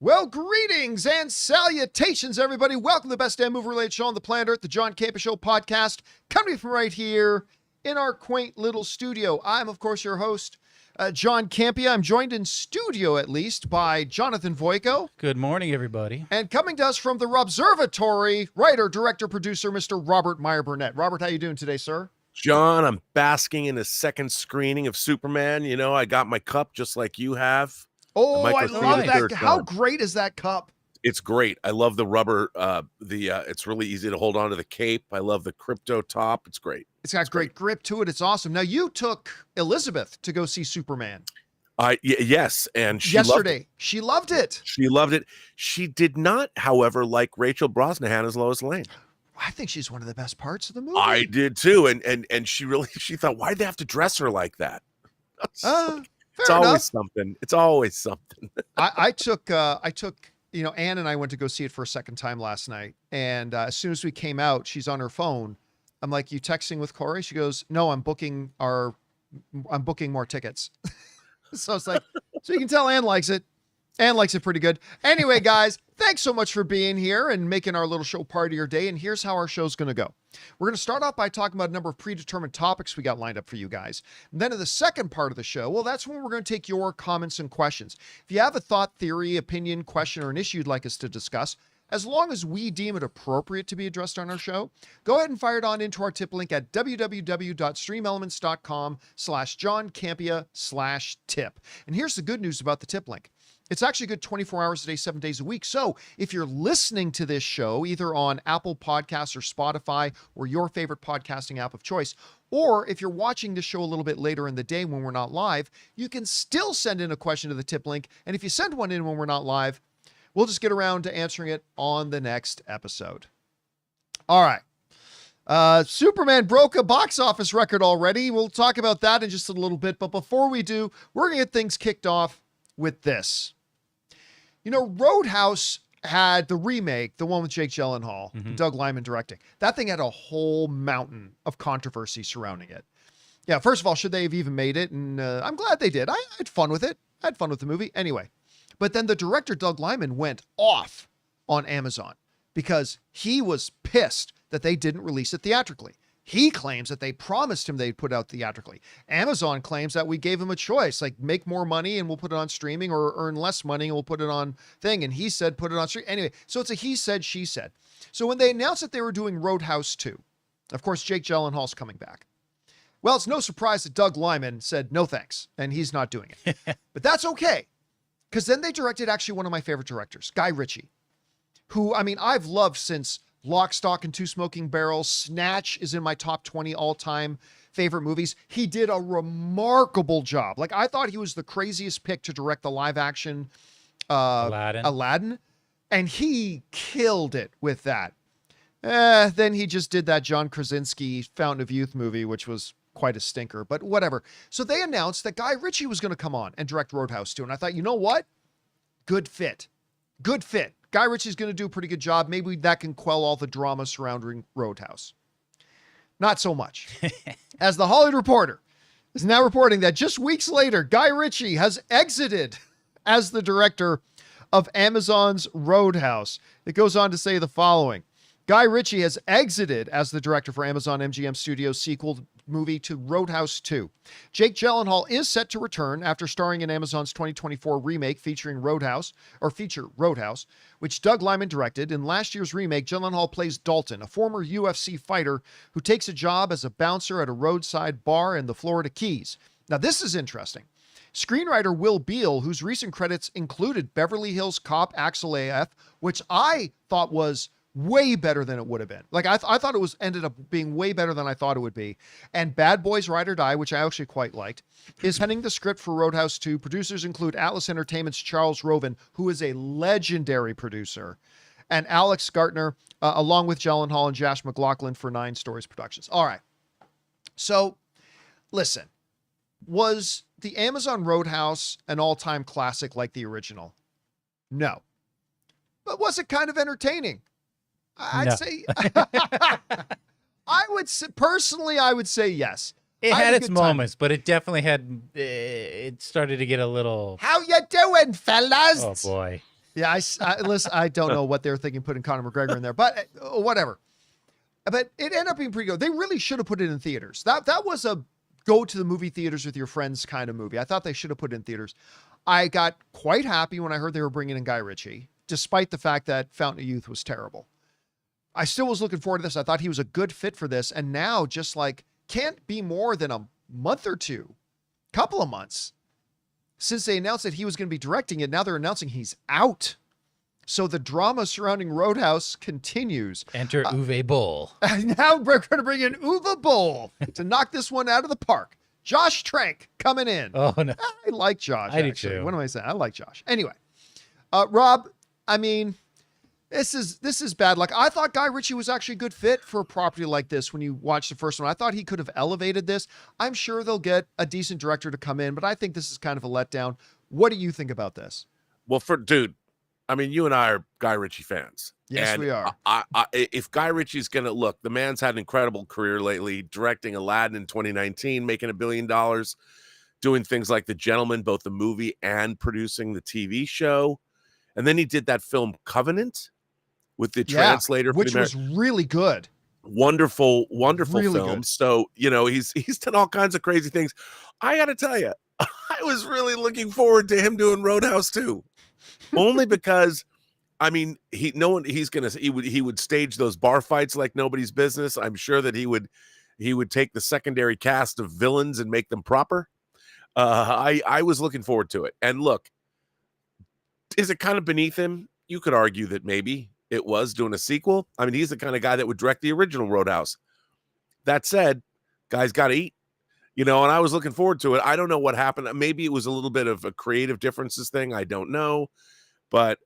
Well, greetings and salutations, everybody. Welcome to the best damn movie-related show on the planet Earth, the John Campea Show podcast, coming from right here in our quaint little studio. I'm, of course, your host, John Campea. I'm joined in studio, at least, by Jonathan Voico. Good morning, everybody. And coming to us from the Robservatory, writer, director, producer, Mr. Robert Meyer Burnett. Robert, how you doing today, sir? John, I'm basking in a second screening of Superman. You know, I got my cup just like you have. Oh, I love that. How great is that cup? It's great. I love the rubber. It's really easy to hold on to the cape. I love the crypto top. It's great. It's got great grip to it. It's awesome. Now, you took Elizabeth to go see Superman. Yes, and yesterday she loved it. She loved it. She did not, however, like Rachel Brosnahan as Lois Lane. I think she's one of the best parts of the movie. I did too, and she thought, why'd they have to dress her like that? It's always something. It's always something. I took Ann and I went to go see it for a second time last night. And as soon as we came out, she's on her phone. I'm like, you texting with Corey? She goes, no, I'm booking more tickets. So it's like, so you can tell Ann likes it. Ann likes it pretty good. Anyway, guys, thanks so much for being here and making our little show part of your day. And here's how our show's going to go. We're going to start off by talking about a number of predetermined topics we got lined up for you guys. And then in the second part of the show, well, that's when we're going to take your comments and questions. If you have a thought, theory, opinion, question, or an issue you'd like us to discuss, as long as we deem it appropriate to be addressed on our show, go ahead and fire it on into our tip link at www.streamelements.com/JohnCampea/tip. And here's the good news about the tip link. It's actually good 24 hours a day, 7 days a week. So if you're listening to this show, either on Apple Podcasts or Spotify or your favorite podcasting app of choice, or if you're watching the show a little bit later in the day when we're not live, you can still send in a question to the tip link. And if you send one in when we're not live, we'll just get around to answering it on the next episode. All right. Superman broke a box office record already. We'll talk about that in just a little bit. But before we do, we're going to get things kicked off with this. You know, Roadhouse had the remake, the one with Jake Gyllenhaal, Doug Liman directing. That thing had a whole mountain of controversy surrounding it. Yeah, first of all, should they have even made it? And I'm glad they did. I had fun with it. I had fun with the movie. Anyway, but then the director, Doug Liman, went off on Amazon because he was pissed that they didn't release it theatrically. He claims that they promised him they'd put out theatrically. Amazon claims that we gave him a choice, like make more money and we'll put it on streaming, or earn less money and we'll put it on thing. And he said, put it on stream. Anyway, so it's a he said, she said. So when they announced that they were doing Roadhouse 2, of course, Jake Gyllenhaal's coming back. Well, it's no surprise that Doug Liman said, no, thanks. And he's not doing it, but that's okay. Because then they directed actually one of my favorite directors, Guy Ritchie, who, I mean, I've loved since Lock, Stock, and Two Smoking Barrels. Snatch is in my top 20 all-time favorite movies. He did a remarkable job. Like, I thought he was the craziest pick to direct the live-action Aladdin, and he killed it with that. Then he just did that John Krasinski Fountain of Youth movie, which was quite a stinker, but whatever. So they announced that Guy Ritchie was going to come on and direct Roadhouse 2, and I thought, you know what? Good fit. Good fit. Guy Ritchie's going to do a pretty good job. Maybe that can quell all the drama surrounding Roadhouse. Not so much. As the Hollywood Reporter is now reporting that just weeks later, Guy Ritchie has exited as the director of Amazon's Roadhouse. It goes on to say the following. Guy Ritchie has exited as the director for Amazon MGM Studios' sequel movie to Roadhouse 2. Jake Gyllenhaal is set to return after starring in Amazon's 2024 remake feature Roadhouse, which Doug Liman directed. In last year's remake, Gyllenhaal plays Dalton, a former UFC fighter who takes a job as a bouncer at a roadside bar in the Florida Keys. Now, this is interesting. Screenwriter Will Beall, whose recent credits included Beverly Hills Cop Axel AF, which I thought was way better than it would have been. Like, I thought it ended up being way better than I thought it would be. And Bad Boys Ride or Die, which I actually quite liked, is penning the script for Roadhouse 2. Producers include Atlas Entertainment's Charles Roven, who is a legendary producer, and Alex Gartner, along with Gyllenhaal and Josh McLaughlin for 9 Stories Productions. All right. So, listen, was the Amazon Roadhouse an all-time classic like the original? No. But was it kind of entertaining? I'd say, I would say yes. It had its moments, but it definitely had, it started to get a little. How you doing, fellas? Oh boy. Yeah, listen, I don't know what they're thinking putting Conor McGregor in there, but whatever. But it ended up being pretty good. They really should have put it in theaters. That was a go to the movie theaters with your friends kind of movie. I thought they should have put it in theaters. I got quite happy when I heard they were bringing in Guy Ritchie, despite the fact that Fountain of Youth was terrible. I still was looking forward to this. I thought he was a good fit for this. And now just like can't be more than a month or two, couple of months since they announced that he was going to be directing it. Now they're announcing he's out. So the drama surrounding Roadhouse continues. Enter Uwe Boll. Now we're going to bring in Uwe Boll to knock this one out of the park. Josh Trank coming in. Oh, no. I like Josh. I do actually. too. What am I saying? I like Josh. Anyway, Rob, I mean, this is bad luck. I thought Guy Ritchie was actually a good fit for a property like this when you watch the first one. I thought he could have elevated this. I'm sure they'll get a decent director to come in, but I think this is kind of a letdown. What do you think about this? Well, dude, I mean, you and I are Guy Ritchie fans. Yes, and we are. If Guy Ritchie's going to look, the man's had an incredible career lately, directing Aladdin in 2019, making $1 billion, doing things like The Gentleman, both the movie and producing the TV show. And then he did that film Covenant with the translator, which was really good. Wonderful really film. Good. So, he's done all kinds of crazy things. I got to tell you, I was really looking forward to him doing Roadhouse too. Only because, I mean, he would stage those bar fights like nobody's business. I'm sure that he would take the secondary cast of villains and make them proper. I was looking forward to it. And look, is it kind of beneath him? You could argue that maybe it was doing a sequel. I mean, he's the kind of guy that would direct the original Roadhouse. That said, guys got to eat. And I was looking forward to it. I don't know what happened. Maybe it was a little bit of a creative differences thing. I don't know. But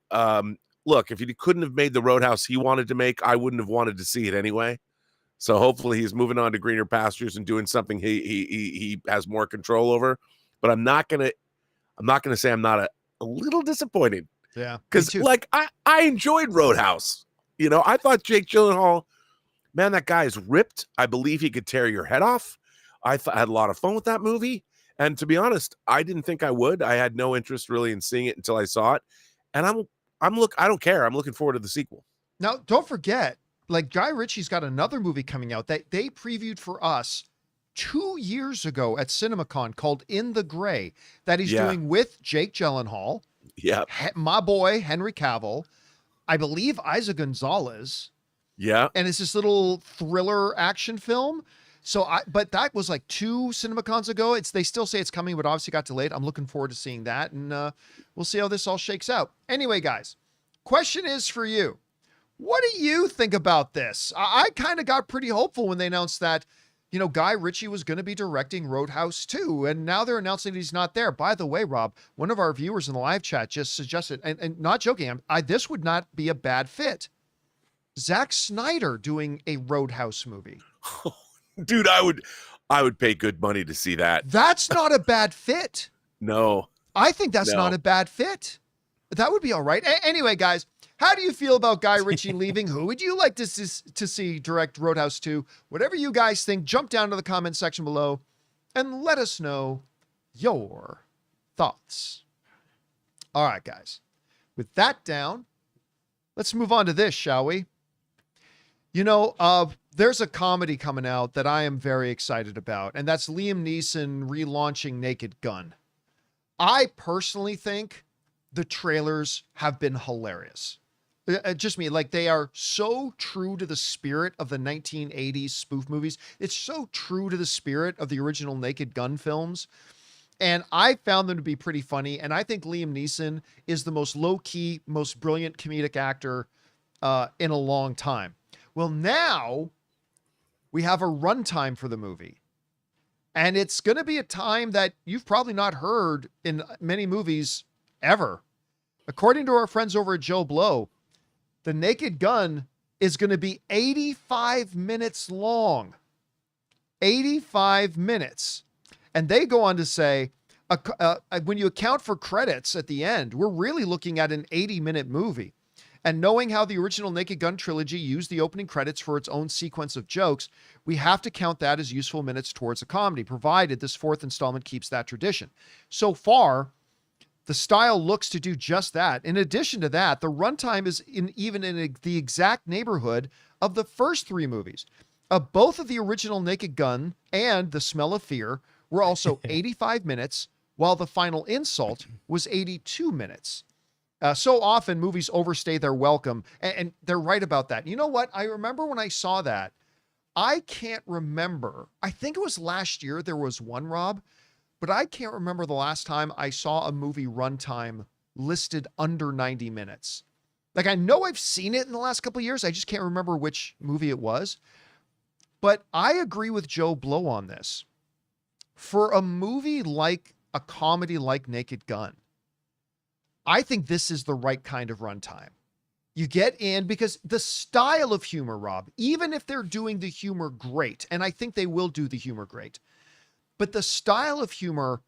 look, if he couldn't have made the Roadhouse he wanted to make, I wouldn't have wanted to see it anyway. So hopefully he's moving on to greener pastures and doing something he has more control over. But I'm not gonna say I'm not a little disappointed. Yeah, because like I enjoyed Roadhouse. I thought Jake Gyllenhaal, man, that guy is ripped. I believe he could tear your head off. I had a lot of fun with that movie. And to be honest, I didn't think I would. I had no interest really in seeing it until I saw it. And I don't care. I'm looking forward to the sequel. Now, don't forget, like Guy Ritchie's got another movie coming out that they previewed for us 2 years ago at CinemaCon called In the Gray that he's doing with Jake Gyllenhaal. Yeah. My boy, Henry Cavill. I believe Isa Gonzalez. Yeah. And it's this little thriller action film. But that was like 2 CinemaCons ago. They still say it's coming, but obviously got delayed. I'm looking forward to seeing that, and we'll see how this all shakes out. Anyway, guys, question is for you. What do you think about this? I kind of got pretty hopeful when they announced that, Guy Ritchie was going to be directing Roadhouse 2, and now they're announcing that he's not there. By the way, Rob, one of our viewers in the live chat just suggested, and not joking, this would not be a bad fit. Zack Snyder doing a Roadhouse movie. Dude, I would pay good money to see that. That's not a bad fit. No. I think that's not a bad fit. That would be all right. Anyway, guys, how do you feel about Guy Ritchie leaving? Who would you like to see direct Roadhouse 2? Whatever you guys think, jump down to the comment section below and let us know your thoughts. All right, guys. With that down, let's move on to this, shall we? There's a comedy coming out that I am very excited about, and that's Liam Neeson relaunching Naked Gun. I personally think the trailers have been hilarious. Just me, like they are so true to the spirit of the 1980s spoof movies. It's so true to the spirit of the original Naked Gun films. And I found them to be pretty funny. And I think Liam Neeson is the most low-key, most brilliant comedic actor in a long time. Well, now we have a runtime for the movie. And it's going to be a time that you've probably not heard in many movies ever. According to our friends over at Joe Blow, the Naked Gun is going to be 85 minutes long. 85 minutes. And they go on to say, when you account for credits at the end, we're really looking at an 80-minute movie. And knowing how the original Naked Gun trilogy used the opening credits for its own sequence of jokes, we have to count that as useful minutes towards a comedy, provided this 4th installment keeps that tradition. So far, The style looks to do just that. In addition to that, the runtime is even in the exact neighborhood of the first three movies. Both of the original Naked Gun and The Smell of Fear were also 85 minutes, while The Final Insult was 82 minutes. So often movies overstay their welcome, and they're right about that. You know what? I remember when I saw that, I can't remember. I think it was last year there was one, Rob, but I can't remember the last time I saw a movie runtime listed under 90 minutes. Like, I know I've seen it in the last couple of years. I just can't remember which movie it was. But I agree with Joe Blow on this. For a movie like a comedy like Naked Gun, I think this is the right kind of runtime. You get in because the style of humor, Rob, even if they're doing the humor great, and I think they will do the humor great, but the style of humor,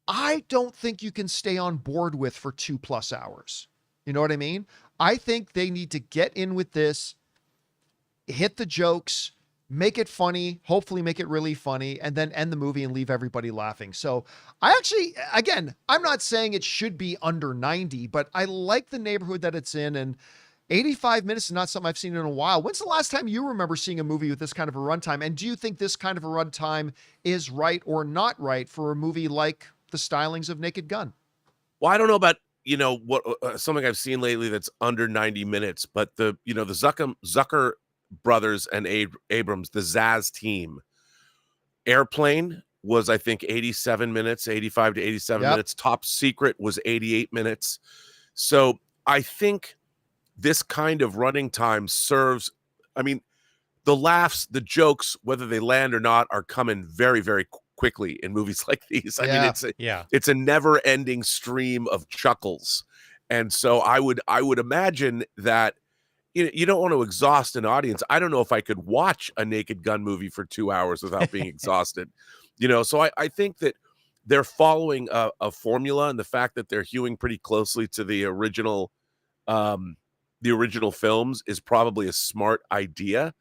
I don't think you can stay on board with for 2+ hours. You know what I mean? I think they need to get in with this, hit the jokes, make it funny, hopefully make it really funny, and then end the movie and leave everybody laughing. So I actually, again, I'm not saying it should be under 90, but I like the neighborhood that it's in, and 85 minutes is not something I've seen in a while. When's the last time you remember seeing a movie with this kind of a runtime? And do you think this kind of a runtime is right or not right for a movie like the stylings of Naked Gun? Well, I don't know about, what something I've seen lately that's under 90 minutes, but the Zucker brothers and Abrams, the Zaz team, Airplane was, I think, 87 minutes, 85 to 87 minutes. Top Secret was 88 minutes. So I think this kind of running time serves, the laughs, the jokes, whether they land or not, are coming very, very quickly in movies like these. I mean, it's a never-ending stream of chuckles. And so I would imagine that you don't want to exhaust an audience. I don't know if I could watch a Naked Gun movie for 2 hours without being exhausted. So I think that they're following a formula, and the fact that they're hewing pretty closely to the original films is probably a smart idea,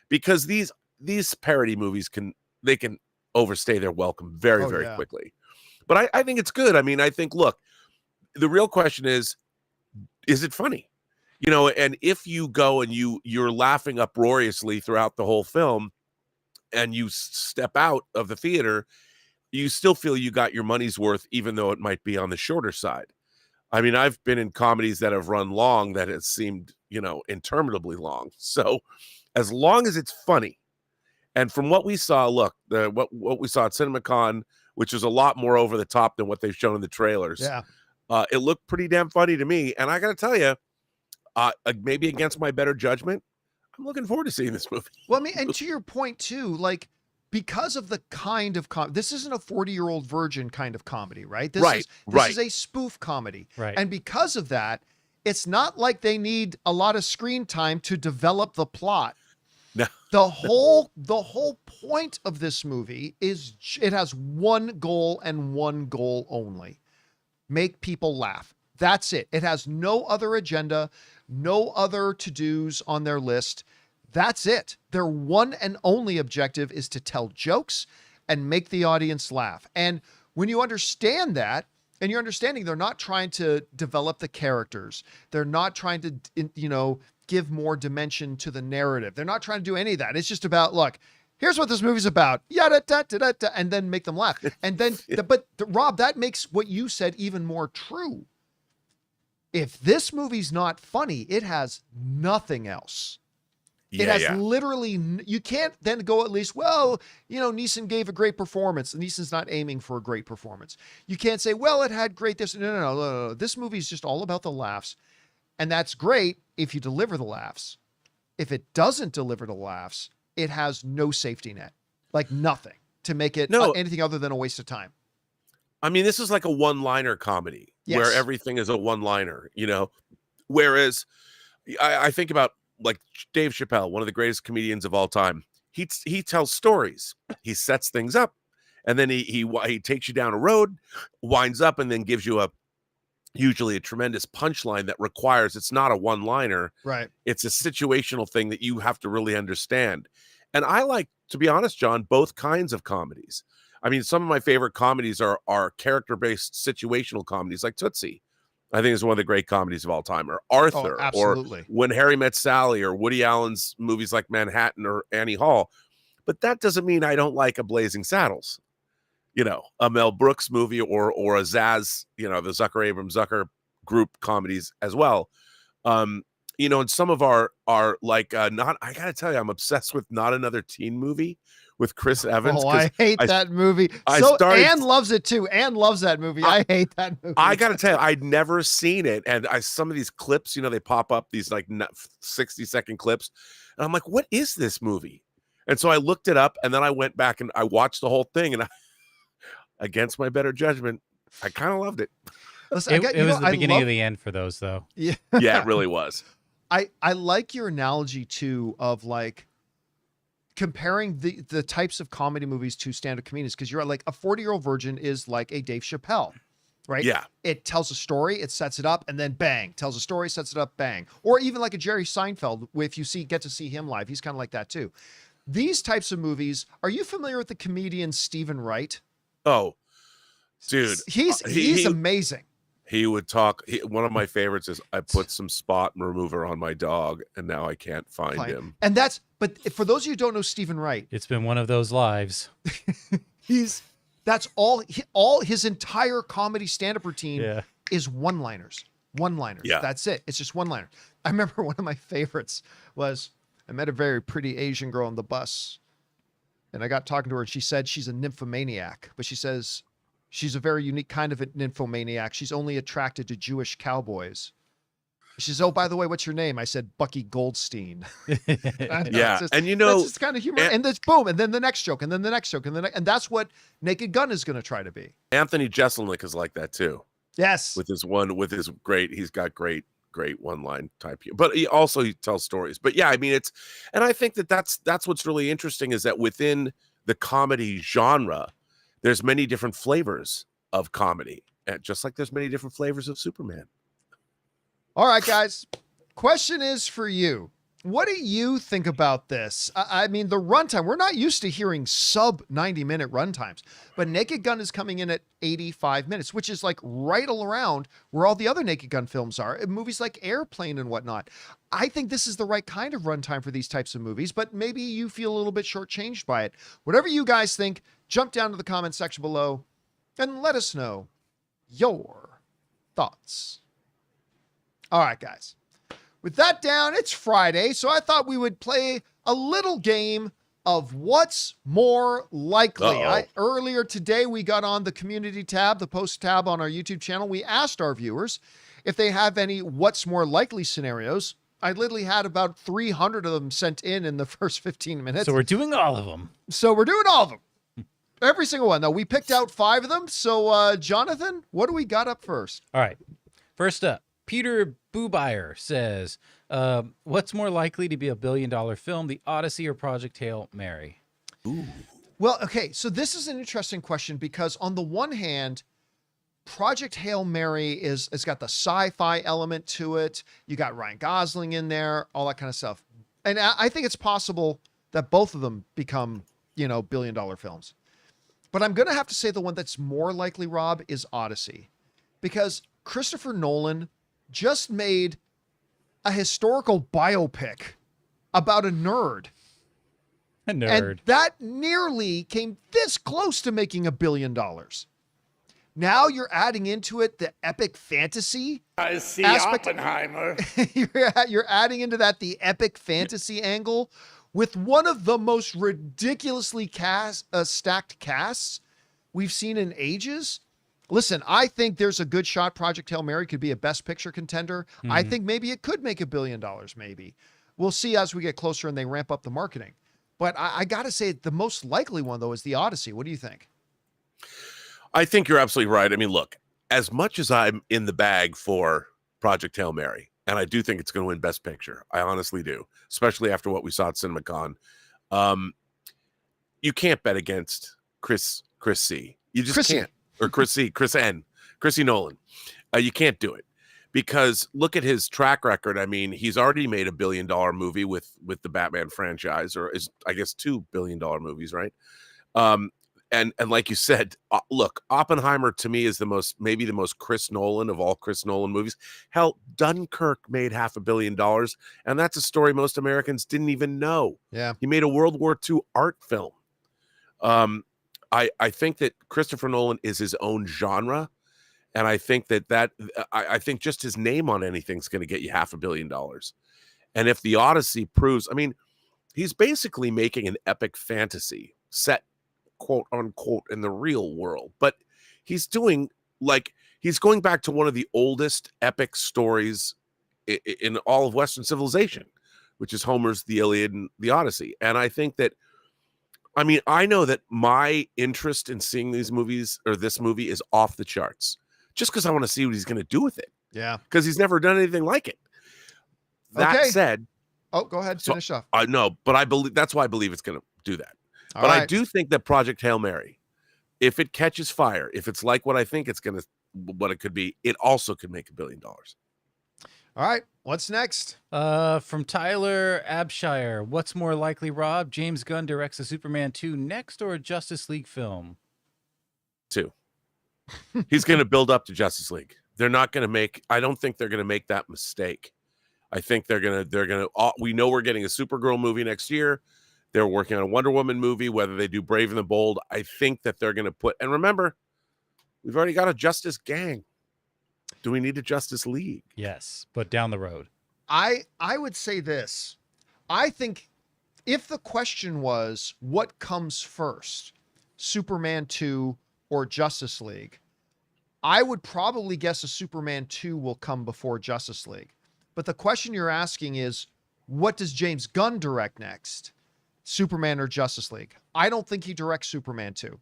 because these parody movies can overstay their welcome very, very quickly. But I think it's good. I mean, I think, look, the real question is it funny? And if you go and you're laughing uproariously throughout the whole film, and you step out of the theater, you still feel you got your money's worth, even though it might be on the shorter side. I mean, I've been in comedies that have run long that it seemed, interminably long. So as long as it's funny, and from what we saw, look, what we saw at CinemaCon, which was a lot more over the top than what they've shown in the trailers. Yeah. It looked pretty damn funny to me. And I got to tell you, maybe against my better judgment, I'm looking forward to seeing this movie. Well, and to your point too, like, because of the kind of this isn't a 40-year-old virgin kind of comedy, right? This is a spoof comedy. Right. And because of that, it's not like they need a lot of screen time to develop the plot. No. The whole point of this movie is it has one goal and one goal only: make people laugh. That's it. It has no other agenda, no other to-dos on their list. That's it. Their one and only objective is to tell jokes and make the audience laugh. And when you understand that, and you're understanding they're not trying to develop the characters, they're not trying to, give more dimension to the narrative. They're not trying to do any of that. It's just about, look, here's what this movie's about, yada da da da da, and then make them laugh. And then, Rob, that makes what you said even more true. If this movie's not funny, it has nothing else. It has literally, you can't then go at least, well, Neeson gave a great performance. Neeson's not aiming for a great performance. You can't say, well, it had great this. No. This movie is just all about the laughs. And that's great if you deliver the laughs. If it doesn't deliver the laughs, it has no safety net, like nothing to make it anything other than a waste of time. I mean, this is like a one-liner comedy where everything is a one-liner, whereas I think about, like, Dave Chappelle, one of the greatest comedians of all time. He tells stories. He sets things up, and then he takes you down a road, winds up, and then gives you usually a tremendous punchline that requires, it's not a one-liner. Right. It's a situational thing that you have to really understand. And I like, to be honest, John, both kinds of comedies. I mean, some of my favorite comedies are character-based situational comedies like Tootsie. I think it's one of the great comedies of all time, or Arthur, or absolutely. When Harry Met Sally, or Woody Allen's movies like Manhattan or Annie Hall. But that doesn't mean I don't like a Blazing Saddles, a Mel Brooks movie, or a Zaz, the Zucker Abrams Zucker group comedies as well. And some of our like not. I gotta tell you, I'm obsessed with Not Another Teen Movie with Chris Evans. Oh, I hate that movie. Anne loves it too. Anne loves that movie. I hate that movie. I gotta tell you, I'd never seen it, and some of these clips, they pop up, these like 60-second clips, and I'm like, what is this movie? And so I looked it up, and then I went back and I watched the whole thing, and against my better judgment, I kind of loved it. Listen, it was the beginning of the end for those, though. Yeah, yeah, it really was. I like your analogy too of like comparing the types of comedy movies to stand-up comedians, because you're like a 40-Year-Old Virgin is like a Dave Chappelle, right? Yeah. It tells a story, it sets it up, and then bang, tells a story, sets it up, bang. Or even like a Jerry Seinfeld, if you get to see him live, he's kind of like that too. These types of movies, are you familiar with the comedian Stephen Wright? Oh, dude. He's amazing. He would talk. One of my favorites is, I put some spot remover on my dog, and now I can't find him. And but for those of you who don't know Stephen Wright, it's been one of those lives. That's all his entire comedy stand-up routine is one-liners. Yeah. That's it. It's just one-liner. I remember one of my favorites was, I met a very pretty Asian girl on the bus, and I got talking to her, and she said she's a nymphomaniac, but she says she's a very unique kind of a nymphomaniac. She's only attracted to Jewish cowboys. She says, oh, by the way, what's your name? I said, Bucky Goldstein. Yeah. Just, and that's just kind of humor. And this boom. And then the next joke. And then the next joke. And that's what Naked Gun is going to try to be. Anthony Jeselnik is like that too. Yes. He's got great one-line type. But he tells stories. But yeah, I mean, and I think that's what's really interesting, is that within the comedy genre, there's many different flavors of comedy. And just like there's many different flavors of Superman. All right, guys. Question is for you. What do you think about this? I mean, the runtime, we're not used to hearing sub 90-minute runtimes, but Naked Gun is coming in at 85 minutes, which is like right around where all the other Naked Gun films are, movies like Airplane and whatnot. I think this is the right kind of runtime for these types of movies, but maybe you feel a little bit shortchanged by it. Whatever you guys think, jump down to the comment section below and let us know your thoughts. All right, guys. With that down, it's Friday, so I thought we would play a little game of what's more likely. Earlier today, we got on the community tab, the post tab on our YouTube channel. We asked our viewers if they have any what's more likely scenarios. I literally had about 300 of them sent in the first 15 minutes. So we're doing all of them. Every single one. Now, we picked out 5 of them. So, Jonathan, what do we got up first? All right. First up, Peter Bubeyer says, what's more likely to be a billion-dollar film, The Odyssey or Project Hail Mary? Ooh. Well, okay, so this is an interesting question, because on the one hand, Project Hail Mary it's got the sci-fi element to it. You got Ryan Gosling in there, all that kind of stuff. And I think it's possible that both of them become, billion-dollar films. But I'm going to have to say the one that's more likely, Rob, is Odyssey. Because Christopher Nolan just made a historical biopic about a nerd. And that nearly came this close to making $1 billion. Now you're adding into it the epic fantasy. I see aspect. Oppenheimer. You're adding into that the epic fantasy angle with one of the most ridiculously stacked casts we've seen in ages. Listen, I think there's a good shot Project Hail Mary could be a Best Picture contender. Mm-hmm. I think maybe it could make $1 billion, maybe. We'll see as we get closer and they ramp up the marketing. But I got to say, the most likely one, though, is The Odyssey. What do you think? I think you're absolutely right. I mean, look, as much as I'm in the bag for Project Hail Mary, and I do think it's going to win Best Picture, I honestly do, especially after what we saw at CinemaCon, you can't bet against Chris C. You just can't. Or Chrissy Nolan. You can't do it, because look at his track record. I mean, he's already made $1 billion movie with the Batman franchise, or I guess $2 billion movies, right? and like you said, look, Oppenheimer to me is maybe the most Chris Nolan of all Chris Nolan movies. Hell, Dunkirk made $500 million, and that's a story most Americans didn't even know. Yeah. He made a World War II art film. I think that Christopher Nolan is his own genre, and I think I think just his name on anything is going to get you $500 million. And if the Odyssey proves, I mean, he's basically making an epic fantasy set, quote unquote, in the real world, but he's going back to one of the oldest epic stories in all of Western civilization, which is Homer's The Iliad and the Odyssey. And I think that, I mean, I know that my interest in seeing these movies or this movie is off the charts just because I want to see what he's going to do with it. Yeah. Because he's never done anything like it. That said, oh, go ahead, finish off. I know, but I believe that's why I believe it's going to do that. But I do think that Project Hail Mary, if it catches fire, if it's like what I think what it could be, it also could make $1 billion. All right. What's next? From Tyler Abshire. What's more likely, Rob? James Gunn directs a Superman 2 next or a Justice League film? 2. He's going to build up to Justice League. They're not going to I don't think they're going to make that mistake. I think they're going to, we know we're getting a Supergirl movie next year. They're working on a Wonder Woman movie, whether they do Brave and the Bold. I think that they're going to and remember, we've already got a Justice Gang. Do we need a Justice League? Yes, but down the road. I would say this. I think if the question was what comes first, Superman 2 or Justice League, I would probably guess a Superman 2 will come before Justice League. But the question you're asking is, what does James Gunn direct next? Superman or Justice League? I don't think he directs Superman 2.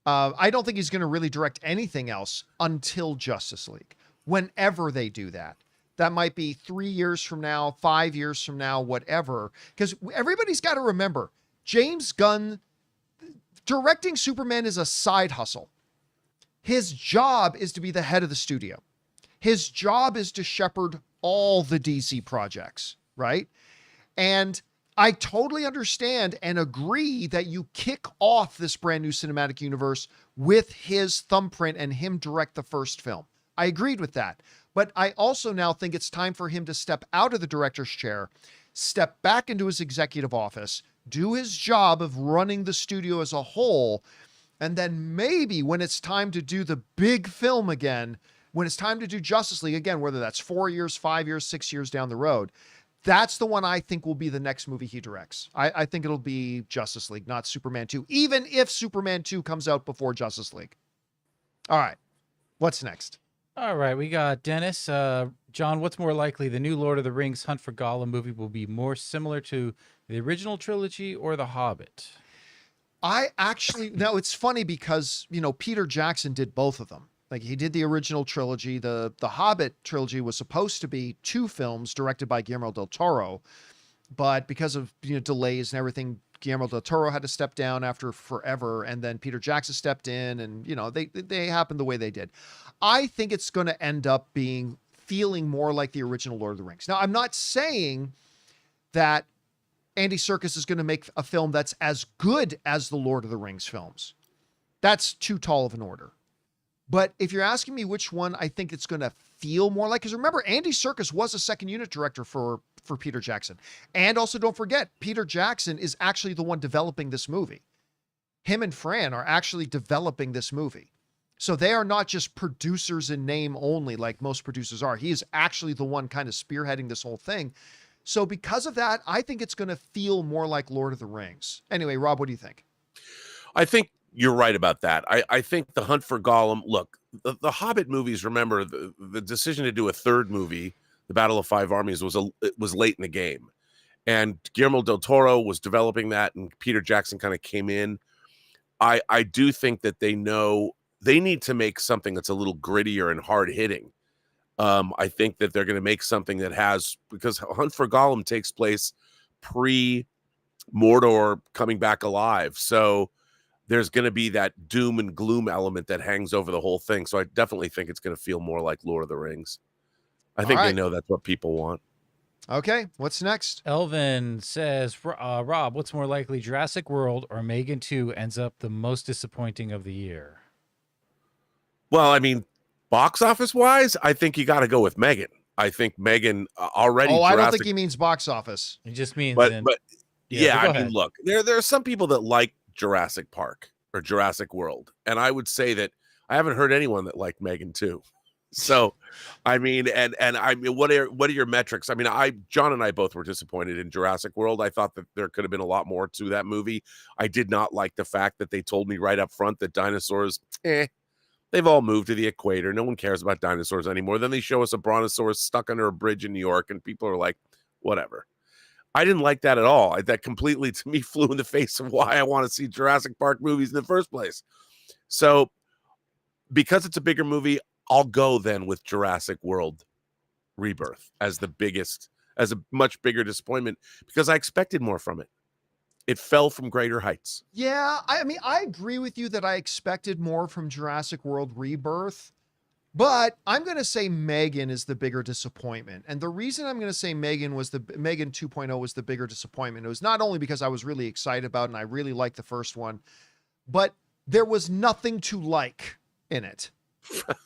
I don't think he's going to really direct anything else until Justice League. Whenever they do that. That might be 3 years from now, 5 years from now, whatever. Because everybody's got to remember, James Gunn directing Superman is a side hustle. His job is to be the head of the studio. His job is to shepherd all the DC projects, right? And I totally understand and agree that you kick off this brand new cinematic universe with his thumbprint and him direct the first film. I agreed with that. But I also now think it's time for him to step out of the director's chair, step back into his executive office, do his job of running the studio as a whole, and then maybe when it's time to do the big film again, when it's time to do Justice League again, whether that's 4 years, 5 years, 6 years down the road, that's the one I think will be the next movie he directs. I think it'll be Justice League, not Superman 2, even if Superman 2 comes out before Justice League. All right. What's next? All right. We got Dennis. John, what's more likely? The new Lord of the Rings Hunt for Gollum movie will be more similar to the original trilogy or The Hobbit? Now it's funny because, Peter Jackson did both of them. Like he did the original trilogy. The Hobbit trilogy was supposed to be 2 films directed by Guillermo del Toro, but because of delays and everything, Guillermo del Toro had to step down after forever, and then Peter Jackson stepped in, and they happened the way they did. I think it's going to end up feeling more like the original Lord of the Rings. Now, I'm not saying that Andy Serkis is going to make a film that's as good as the Lord of the Rings films. That's too tall of an order. But if you're asking me which one I think it's going to feel more like, because remember, Andy Serkis was a second unit director for Peter Jackson. And also don't forget, Peter Jackson is actually the one developing this movie. Him and Fran are actually developing this movie. So they are not just producers in name only like most producers are. He is actually the one kind of spearheading this whole thing. So because of that, I think it's going to feel more like Lord of the Rings. Anyway, Rob, what do you think? I think you're right about that. I think the Hunt for Gollum, look, the Hobbit movies, remember, the decision to do a third movie, The Battle of Five Armies, was late in the game. And Guillermo del Toro was developing that, and Peter Jackson kind of came in. I do think that they know they need to make something that's a little grittier and hard-hitting. I think that they're going to make something that has, because Hunt for Gollum takes place pre-Mordor coming back alive. So there's going to be that doom and gloom element that hangs over the whole thing. So I definitely think it's going to feel more like Lord of the Rings. I think they know that's what people want. Okay, what's next? Elvin says, Rob, what's more likely, Jurassic World or Megan 2 ends up the most disappointing of the year? Well, I mean, box office wise, I think you got to go with Megan. I think Megan already. Oh, I don't think Jurassic, he means box office. It just means but yeah, yeah, but go I mean, ahead. look, there are some people that like Jurassic Park or Jurassic World, and I would say that I haven't heard anyone that liked Megan too. So, I mean, and I mean, what are your metrics? I mean, John and I both were disappointed in Jurassic World. I thought that there could have been a lot more to that movie. I did not like the fact that they told me right up front that dinosaurs, they've all moved to the equator. No one cares about dinosaurs anymore. Then they show us a brontosaurus stuck under a bridge in New York, and people are like, whatever. I didn't like that at all. That completely, to me, flew in the face of why I want to see Jurassic Park movies in the first place. So, because it's a bigger movie, I'll go then with Jurassic World Rebirth as as a much bigger disappointment because I expected more from it. It fell from greater heights. Yeah, I mean, I agree with you that I expected more from Jurassic World Rebirth, but I'm going to say Megan is the bigger disappointment. And the reason I'm going to say Megan 2.0 was the bigger disappointment. It was not only because I was really excited about it and I really liked the first one, but there was nothing to like in it.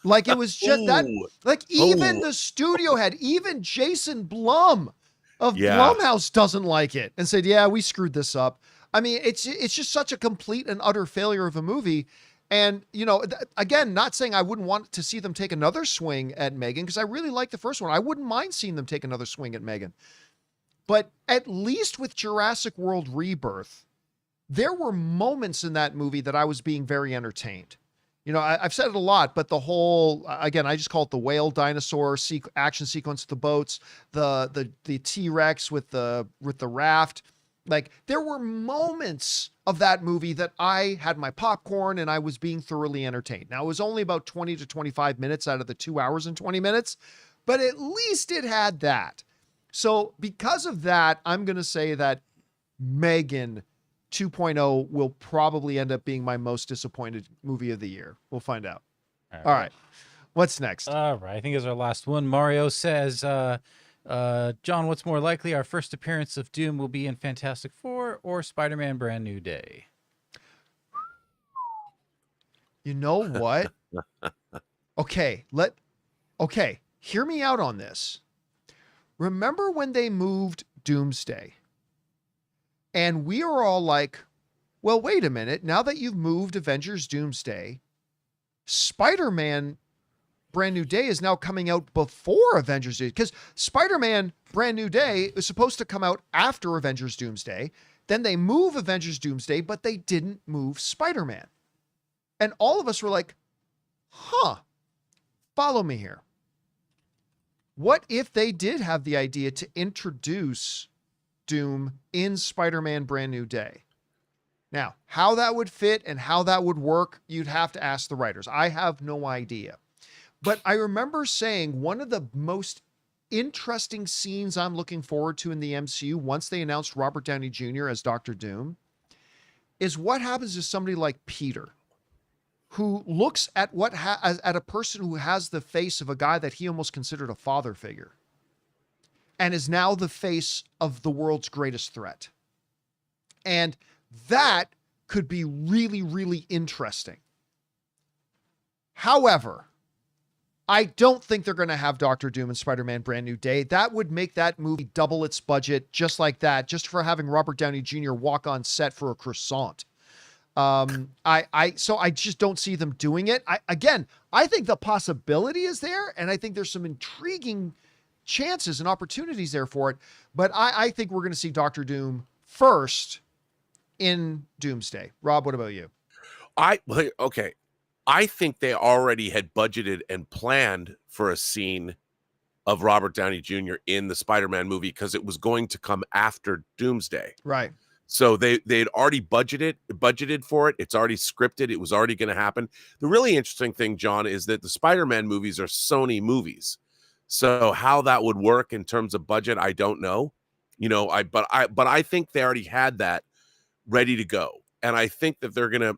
Like it was just that, like even the studio head, even Jason Blum of Blumhouse doesn't like it and said, yeah, we screwed this up. I mean, it's just such a complete and utter failure of a movie. And, you know, again, not saying I wouldn't want to see them take another swing at Megan, because I really like the first one. I wouldn't mind seeing them take another swing at Megan. But at least with Jurassic World Rebirth, there were moments in that movie that I was being very entertained. You know, I've said it a lot, but the whole, again, I just call it the whale dinosaur action sequence with the boats, the T-Rex with the raft. Like there were moments of that movie that I had my popcorn and I was being thoroughly entertained. Now it was only about 20 to 25 minutes out of the 2 hours and 20 minutes, but at least it had that. So because of that, I'm going to say that Megan 2.0 will probably end up being my most disappointed movie of the year. We'll find out. All right. What's next? All right. I think it's our last one. Mario says, John, what's more likely, our first appearance of Doom will be in Fantastic Four or Spider-Man Brand New Day? You know what? Okay, hear me out on this. Remember when they moved Doomsday? And we are all like, well, wait a minute. Now that you've moved Avengers Doomsday, Spider-Man Brand New Day is now coming out before Avengers Doomsday. Because Spider-Man Brand New Day is supposed to come out after Avengers Doomsday. Then they move Avengers Doomsday, but they didn't move Spider-Man. And all of us were like, huh, follow me here. What if they did have the idea to introduce Doom in Spider-Man Brand New Day? Now, how that would fit and how that would work, you'd have to ask the writers. I have no idea. But I remember saying one of the most interesting scenes I'm looking forward to in the MCU once they announced Robert Downey Jr. as Dr. Doom is what happens to somebody like Peter, who looks at at a person who has the face of a guy that he almost considered a father figure and is now the face of the world's greatest threat. And that could be really, really interesting. However, I don't think they're going to have Dr. Doom and Spider-Man Brand New Day. That would make that movie double its budget just like that, just for having Robert Downey Jr. walk on set for a croissant. So I just don't see them doing it. I think the possibility is there, and I think there's some intriguing chances and opportunities there for it. But I think we're going to see Dr. Doom first in Doomsday. Rob, what about you? Okay. I think they already had budgeted and planned for a scene of Robert Downey Jr. in the Spider-Man movie because it was going to come after Doomsday. Right. So they'd already budgeted for it. It's already scripted. It was already going to happen. The really interesting thing, John, is that the Spider-Man movies are Sony movies. So how that would work in terms of budget, I don't know. You know, but I think they already had that ready to go. And I think that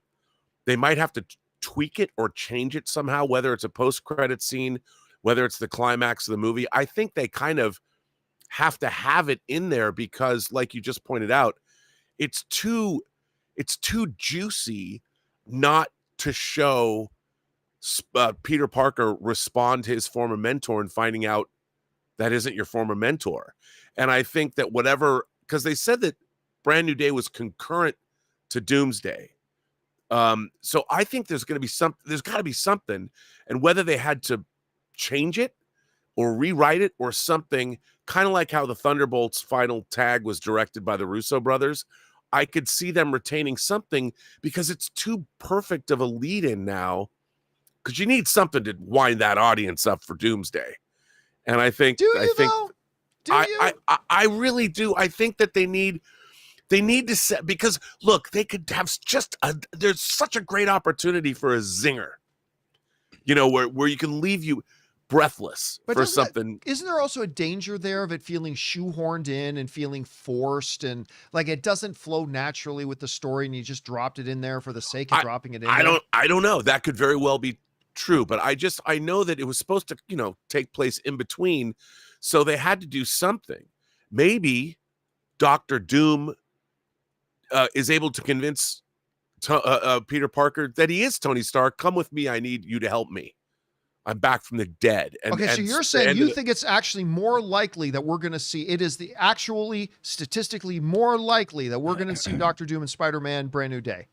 they might have to tweak it or change it somehow, whether it's a post-credit scene, whether it's the climax of the movie. I think they kind of have to have it in there because, like you just pointed out, it's too juicy not to show Peter Parker respond to his former mentor and finding out that isn't your former mentor. And I think that because they said that Brand New Day was concurrent to Doomsday. So I think there's got to be something, and whether they had to change it or rewrite it or something, kind of like how the Thunderbolts final tag was directed by the Russo brothers, I could see them retaining something because it's too perfect of a lead-in now, because you need something to wind that audience up for Doomsday. And I think I really do. I think that they need to set, because look, they could have there's such a great opportunity for a zinger, where you can leave you breathless for something. Isn't there also a danger there of it feeling shoehorned in and feeling forced, and like it doesn't flow naturally with the story and you just dropped it in there for the sake of dropping it in there? I don't know. That could very well be true, but I know that it was supposed to, take place in between. So they had to do something. Maybe Dr. Doom is able to convince Peter Parker that he is Tony Stark. Come with me. I need you to help me. I'm back from the dead. So you're saying you think it's actually more likely that we're going to see, it is actually statistically more likely that we're going to see Dr. Doom and Spider-Man Brand New Day.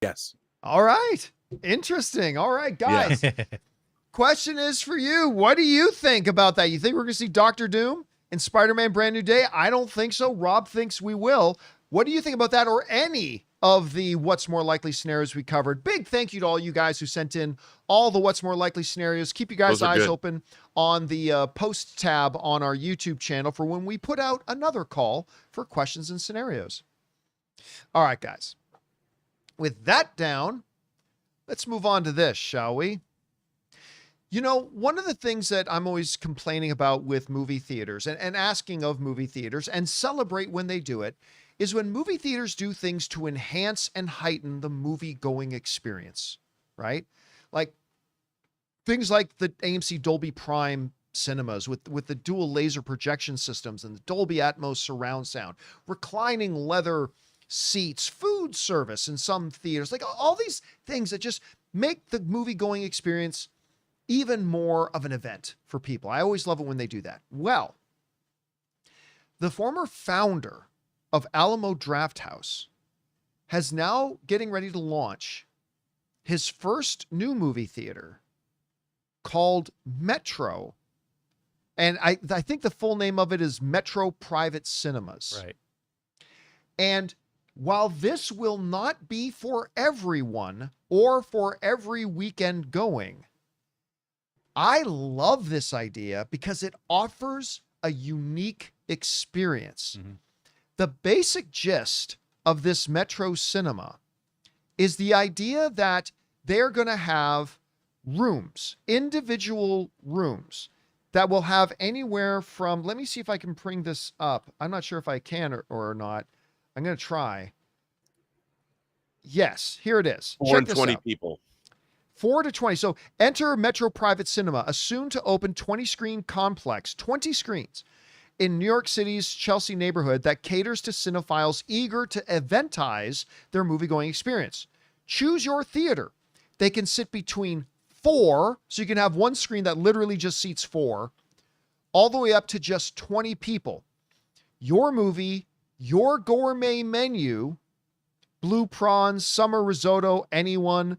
Yes. All right. Interesting. All right, guys. Yes. Question is for you. What do you think about that? You think we're going to see Dr. Doom and Spider-Man Brand New Day? I don't think so. Rob thinks we will. What do you think about that, or any of the what's more likely scenarios we covered? Big thank you to all you guys who sent in all the what's more likely scenarios. Keep you guys' eyes open on the post tab on our YouTube channel for when we put out another call for questions and scenarios. All right, guys. With that down, let's move on to this, shall we? One of the things that I'm always complaining about with movie theaters and asking of movie theaters, and celebrate when they do it, is when movie theaters do things to enhance and heighten the movie-going experience, right? Like things like the AMC Dolby Prime cinemas with the dual laser projection systems and the Dolby Atmos surround sound, reclining leather seats, food service in some theaters, like all these things that just make the movie-going experience even more of an event for people. I always love it when they do that. Well, the former founder of Alamo Drafthouse has now getting ready to launch his first new movie theater called Metro. And I think the full name of it is Metro Private Cinemas. Right. And while this will not be for everyone or for every weekend going, I love this idea because it offers a unique experience. Mm-hmm. The basic gist of this Metro Cinema is the idea that they're going to have rooms, individual rooms that will have anywhere from, let me see if I can bring this up. I'm not sure if I can or not. I'm going to try. Yes, here it is. 4 and 20 people. 4 to 20. So enter Metro Private Cinema, a soon to open 20-screen complex, 20 screens in New York City's Chelsea neighborhood that caters to cinephiles eager to eventize their movie-going experience. Choose your theater. They can sit between 4, so you can have one screen that literally just seats 4, all the way up to just 20 people. Your movie, your gourmet menu, blue prawns, summer risotto, anyone,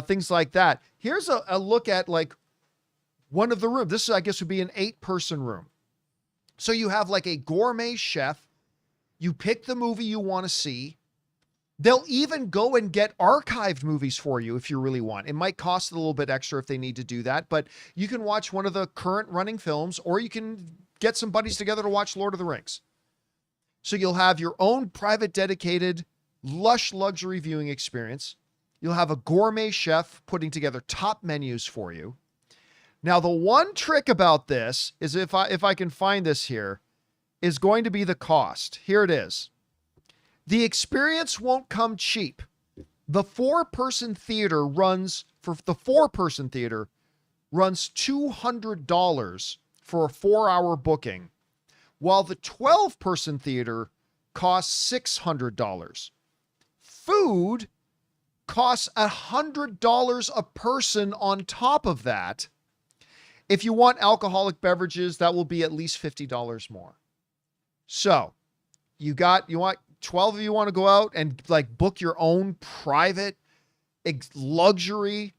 things like that. Here's a look at like one of the rooms. This, I guess, would be an 8-person room. So you have like a gourmet chef. You pick the movie you want to see. They'll even go and get archived movies for you if you really want. It might cost a little bit extra if they need to do that, but you can watch one of the current running films, or you can get some buddies together to watch Lord of the Rings. So you'll have your own private, dedicated, lush luxury viewing experience. You'll have a gourmet chef putting together top menus for you. Now, the one trick about this is, if I can find this here, is going to be the cost. Here it is. The experience won't come cheap. The 4-person theater runs $200 for a 4-hour booking. while the 12-person theater costs $600. Food costs $100 a person on top of that. If you want alcoholic beverages, that will be at least $50 more. So you want 12 of you want to go out and like book your own private luxury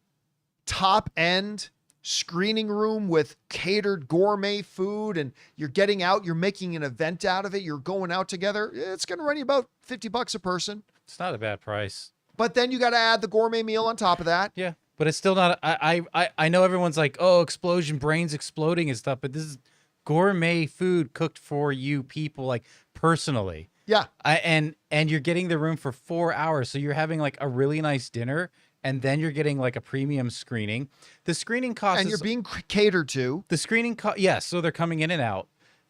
top end screening room with catered gourmet food, and you're getting out, you're making an event out of it, you're going out together. It's going to run you about $50 a person. It's not a bad price. But then you got to add the gourmet meal on top of that. Yeah, but it's still not. I know everyone's like, oh, explosion, brains exploding and stuff, but this is gourmet food cooked for you people, like personally. Yeah. And you're getting the room for 4 hours, so you're having like a really nice dinner, and then you're getting like a premium screening. The screening cost and you're being catered to. The screening cost, yes, so they're coming in and out,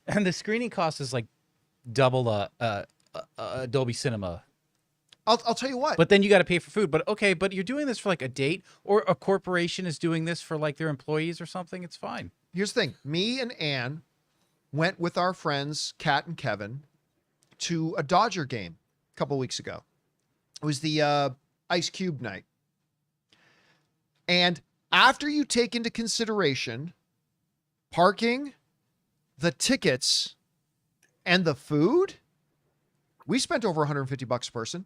and the screening cost is like double a Dolby Cinema. I'll tell you what. But then you got to pay for food. But okay, but you're doing this for like a date, or a corporation is doing this for like their employees or something. It's fine. Here's the thing. Me and Ann went with our friends, Kat and Kevin, to a Dodger game a couple weeks ago. It was the Ice Cube night. And after you take into consideration parking, the tickets, and the food, we spent over $150 a person.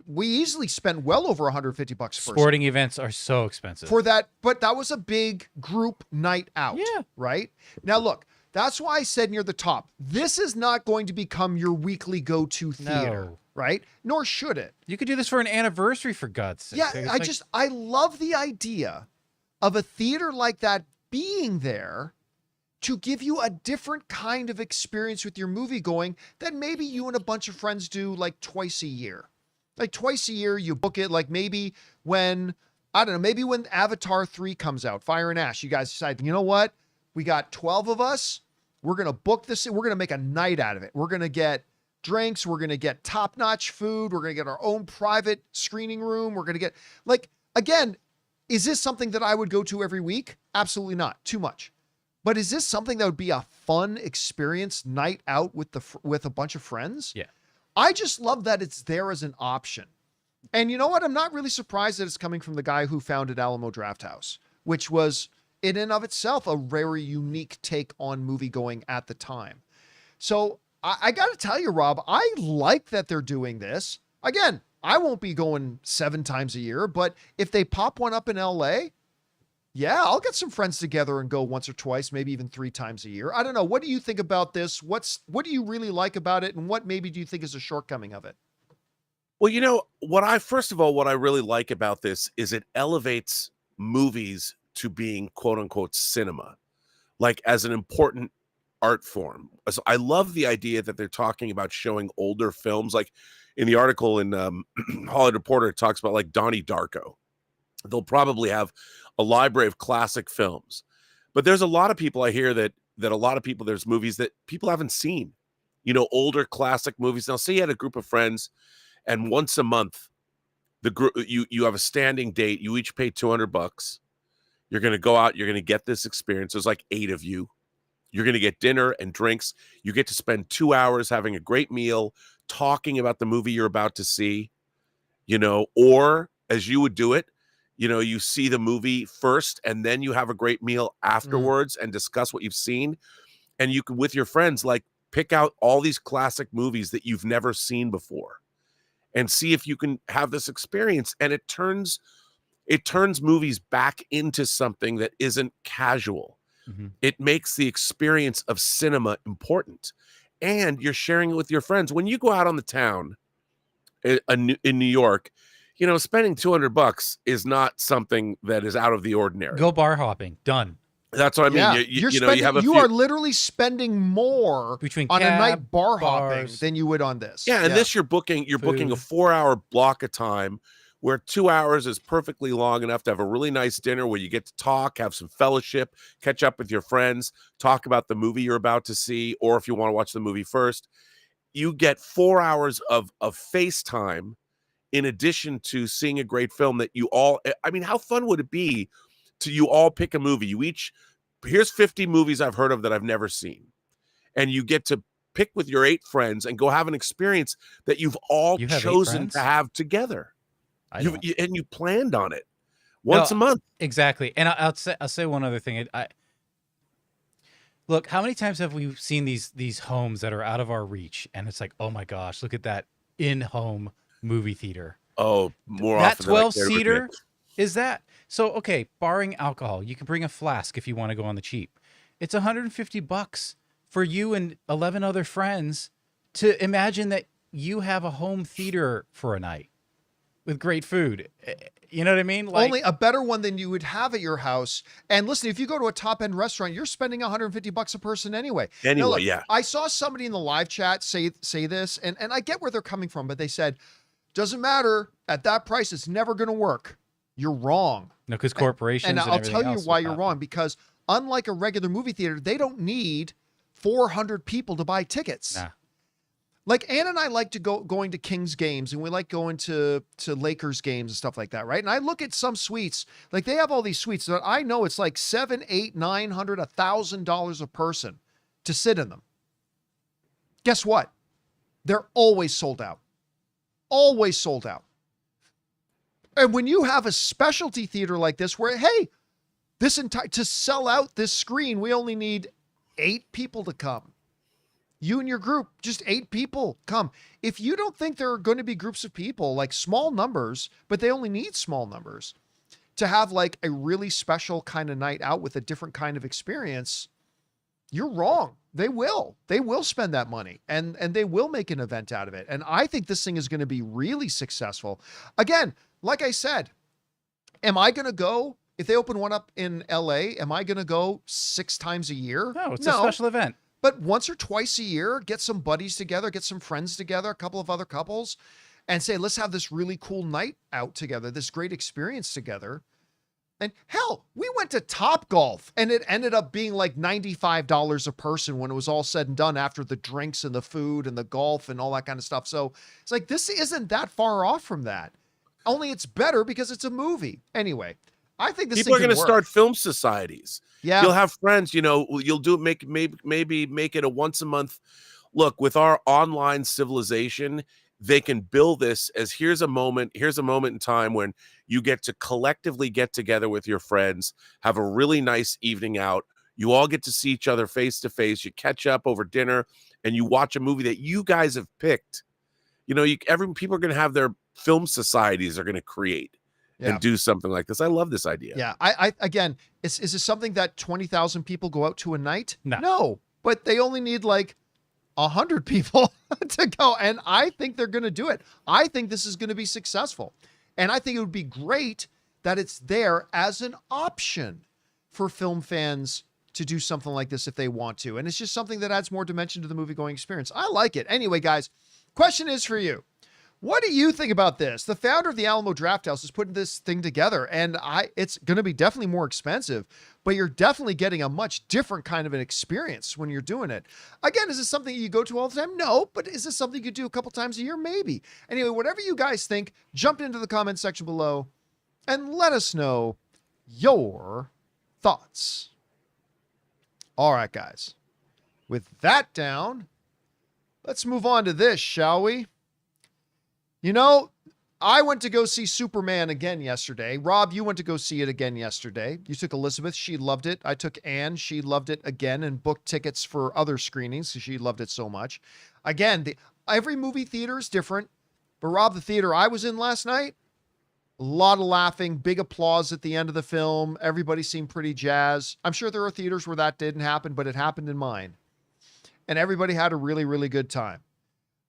We easily spent well over $150 a person. Sporting events are so expensive for that, but that was a big group night out. Yeah. Right? Now look, that's why I said near the top, this is not going to become your weekly go-to theater. No. Right? Nor should it. You could do this for an anniversary, for God's sake. Yeah, I love the idea of a theater like that being there to give you a different kind of experience with your movie going than maybe you and a bunch of friends do like twice a year. Like twice a year, you book it, like maybe when, I don't know, maybe when Avatar 3 comes out, Fire and Ash, you guys decide, you know what? We got 12 of us. We're going to book this. We're going to make a night out of it. We're going to get drinks. We're going to get top-notch food. We're going to get our own private screening room. We're going to get, like, again, is this something that I would go to every week? Absolutely not. Too much. But is this something that would be a fun experience night out with a bunch of friends? Yeah. I just love that it's there as an option. And you know what? I'm not really surprised that it's coming from the guy who founded Alamo Drafthouse, which was in and of itself a very unique take on movie going at the time. So I got to tell you, Rob, I like that they're doing this. Again, I won't be going 7 times a year, but if they pop one up in LA, yeah, I'll get some friends together and go once or twice, maybe even 3 times a year. I don't know. What do you think about this? What do you really like about it? And what maybe do you think is a shortcoming of it? Well, you know, what I really like about this is it elevates movies to being quote unquote cinema, like as an important art form. So I love the idea that they're talking about showing older films. Like in the article in Hollywood Reporter, it talks about like Donnie Darko. They'll probably have a library of classic films, but there's a lot of people I hear that a lot of people, there's movies that people haven't seen, you know, older classic movies. Now say you had a group of friends and once a month, the group, you have a standing date. You each pay $200. You're going to go out. You're going to get this experience. There's like 8 of you. You're going to get dinner and drinks. You get to spend 2 hours having a great meal, talking about the movie you're about to see, you know, or as you would do it, you know, you see the movie first and then you have a great meal afterwards and discuss what you've seen. And you can, with your friends, like pick out all these classic movies that you've never seen before and see if you can have this experience. And it turns movies back into something that isn't casual. Mm-hmm. It makes the experience of cinema important. And you're sharing it with your friends. When you go out on the town in New York, you know, spending $200 is not something that is out of the ordinary. Go bar hopping. Done. That's what I mean. Yeah. You are literally spending more on a night bar hopping than you would on this. Yeah, and this you're booking a 4-hour block of time where 2 hours is perfectly long enough to have a really nice dinner where you get to talk, have some fellowship, catch up with your friends, talk about the movie you're about to see, or if you want to watch the movie first, you get 4 hours of FaceTime in addition to seeing a great film that you all, I mean, how fun would it be to you all pick a movie? Here's 50 movies I've heard of that I've never seen. and you get to pick with your 8 friends and go have an experience that you've all You have 8 chosen friends? to have together. I don't. And you planned on it once No, a month. Exactly. And I'll say one other thing. Look, how many times have we seen these homes that are out of our reach, and it's like, oh my gosh, look at that in-home movie theater. Oh, more That often than I care to 12-seater admit. is that. So, okay, barring alcohol, you can bring a flask if you want to go on the cheap. It's $150 for you and 11 other friends to imagine that you have a home theater for a night with great food. You know what I mean? Like, Only a better one than you would have at your house. And listen, if you go to a top end restaurant, you're spending $150 a person anyway. Anyway, Now, look, yeah. I saw somebody in the live chat say this, and I get where they're coming from, but they said, doesn't matter at that price, it's never going to work. You're wrong. no, because corporations And I'll everything tell you else why will you're happen. wrong, because unlike a regular movie theater, they don't need 400 people to buy tickets. Nah. Like Ann and I like to going to Kings games, and we like going to Lakers games and stuff like that, right? And I look at some suites, like they have all these suites that I know it's like $700, $800, $900, $1,000 a person to sit in them. Guess what? They're always sold out. Always sold out. And when you have a specialty theater like this, where hey, to sell out this screen, we only need 8 people to come. You and your group, just 8 people come. If you don't think there are going to be groups of people, like small numbers, but they only need small numbers to have like a really special kind of night out with a different kind of experience, you're wrong. They will spend that money and they will make an event out of it. And I think this thing is going to be really successful. Again, like I said, am I going to go if they open one up in LA? Am I going to go 6 times a year? No, it's a special event. But once or twice a year, get some buddies together, get some friends together, a couple of other couples, and say, let's have this really cool night out together, this great experience together. And hell, we went to Top Golf and it ended up being like $95 a person when it was all said and done after the drinks and the food and the golf and all that kind of stuff. So it's like, this isn't that far off from that. Only it's better because it's a movie. Anyway, I think this people are going to start film societies. Yeah. You'll have friends, you'll do maybe make it a once a month. Look, with our online civilization, they can bill this as here's a moment in time when you get to collectively get together with your friends, have a really nice evening out. You all get to see each other face to face. You catch up over dinner and you watch a movie that you guys have picked. People are going to have their film societies are going to create. Yeah. And do something like this. I love this idea. Yeah. I again, is this something that 20,000 people go out to a night? No. But they only need like 100 people to go. And I think they're going to do it. I think this is going to be successful. And I think it would be great that it's there as an option for film fans to do something like this if they want to. And it's just something that adds more dimension to the movie going experience. I like it. Anyway, guys, question is for you. What do you think about this? The founder of the Alamo Drafthouse is putting this thing together, and it's going to be definitely more expensive, but you're definitely getting a much different kind of an experience when you're doing it. Again, is this something you go to all the time? No, but is this something you do a couple times a year? Maybe. Anyway, whatever you guys think, jump into the comment section below and let us know your thoughts. All right, guys. With that down, let's move on to this, shall we? I went to go see Superman again yesterday. Rob, you went to go see it again yesterday. You took Elizabeth. She loved it. I took Anne. She loved it again and booked tickets for other screenings because she loved it so much. Again, every movie theater is different. But Rob, the theater I was in last night, a lot of laughing, big applause at the end of the film. Everybody seemed pretty jazzed. I'm sure there are theaters where that didn't happen, but it happened in mine. And everybody had a really, really good time.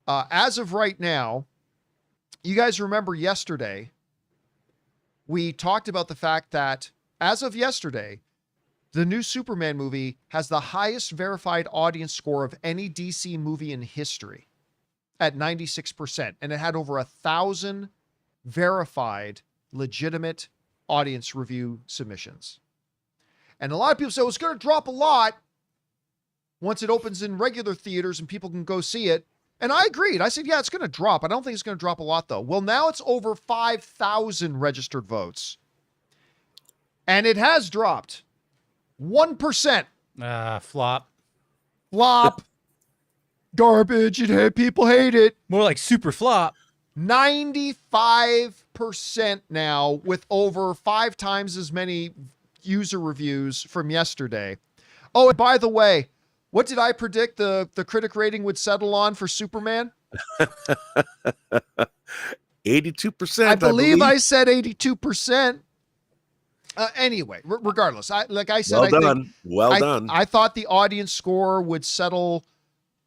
As of right now, you guys remember yesterday, we talked about the fact that as of yesterday, the new Superman movie has the highest verified audience score of any DC movie in history at 96%. And it had over 1,000 verified, legitimate audience review submissions. And a lot of people say, well, it's going to drop a lot once it opens in regular theaters and people can go see it. And I agreed. I said, yeah, it's going to drop. I don't think it's going to drop a lot, though. Well, now it's over 5,000 registered votes. And it has dropped 1%. Flop. Flop. Garbage. People hate it. More like super flop. 95% now, with over 5 times as many user reviews from yesterday. Oh, and by the way, what did I predict the critic rating would settle on for Superman? 82%. I believe I said 82%. Anyway, regardless, like I said, Well done. I thought the audience score would settle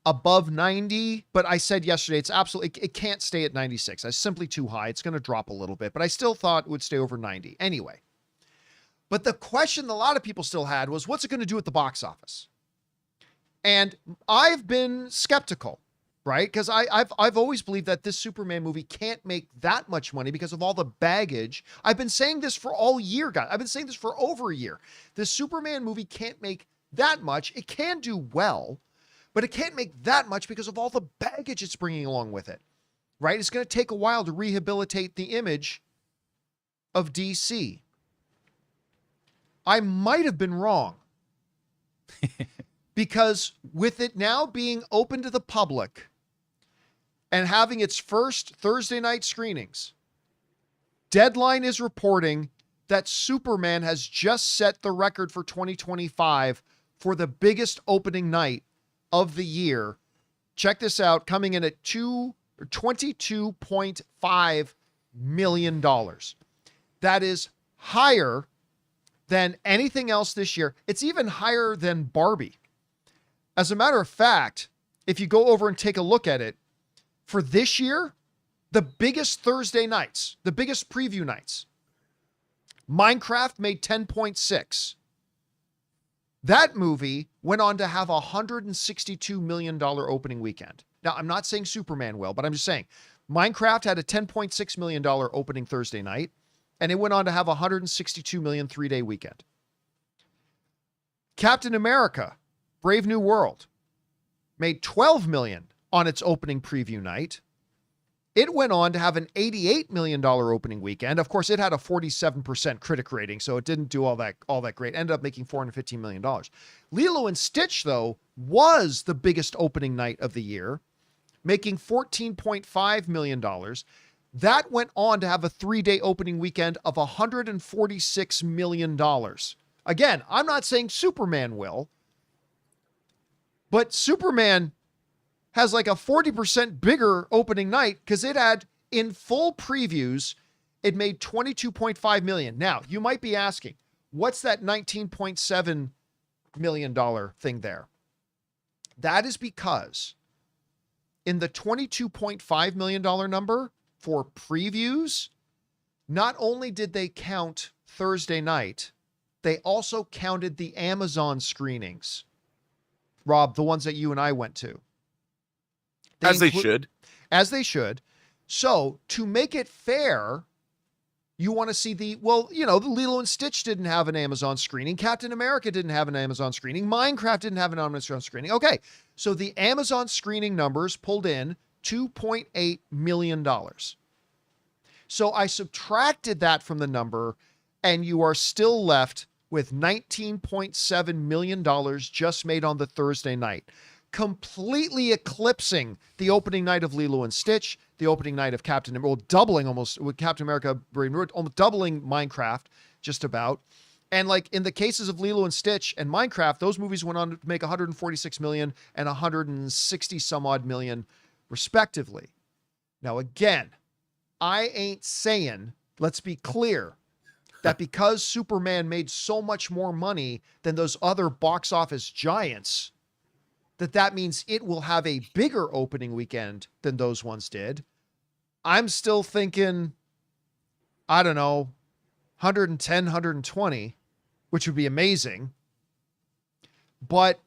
above 90, but I said yesterday it can't stay at 96. It's simply too high. It's going to drop a little bit, but I still thought it would stay over 90 anyway. But the question a lot of people still had was, what's it going to do at the box office? And I've been skeptical, right? Because I've always believed that this Superman movie can't make that much money because of all the baggage. I've been saying this for all year, guys. I've been saying this for over a year. The Superman movie can't make that much. It can do well, but it can't make that much because of all the baggage it's bringing along with it, right? It's going to take a while to rehabilitate the image of DC. I might have been wrong. Because with it now being open to the public and having its first Thursday night screenings, Deadline is reporting that Superman has just set the record for 2025 for the biggest opening night of the year. Check this out, coming in at $22.5 million. That is higher than anything else this year. It's even higher than Barbie. As a matter of fact, if you go over and take a look at it, for this year, the biggest Thursday nights, the biggest preview nights, Minecraft made 10.6. That movie went on to have a $162 million opening weekend. Now, I'm not saying Superman will, but I'm just saying Minecraft had a $10.6 million opening Thursday night, and it went on to have a $162 million 3-day weekend. Captain America, Brave New World, made $12 million on its opening preview night. It went on to have an $88 million opening weekend. Of course, it had a 47% critic rating, so it didn't do all that great. Ended up making $415 million. Lilo and Stitch, though, was the biggest opening night of the year, making $14.5 million. That went on to have a 3-day opening weekend of $146 million. Again, I'm not saying Superman will, but Superman has like a 40% bigger opening night because it had, in full previews, it made $22.5 million. Now, you might be asking, what's that $19.7 million thing there? That is because in the $22.5 million number for previews, not only did they count Thursday night, they also counted the Amazon screenings. Rob, the ones that you and I went to. As they should. So to make it fair, you want to see the Lilo and Stitch didn't have an Amazon screening. Captain America didn't have an Amazon screening. Minecraft didn't have an Amazon screening. Okay. So the Amazon screening numbers pulled in $2.8 million. So I subtracted that from the number, and you are still left with $19.7 million just made on the Thursday night, completely eclipsing the opening night of Lilo and Stitch, the opening night of Captain America, well, doubling almost with Captain America, almost doubling Minecraft, just about. And like in the cases of Lilo and Stitch and Minecraft, those movies went on to make 146 million and 160 some odd million, respectively. Now, again, I ain't saying, let's be clear, that because Superman made so much more money than those other box office giants, that means it will have a bigger opening weekend than those ones did. I'm still thinking, I don't know, 110, 120, which would be amazing. But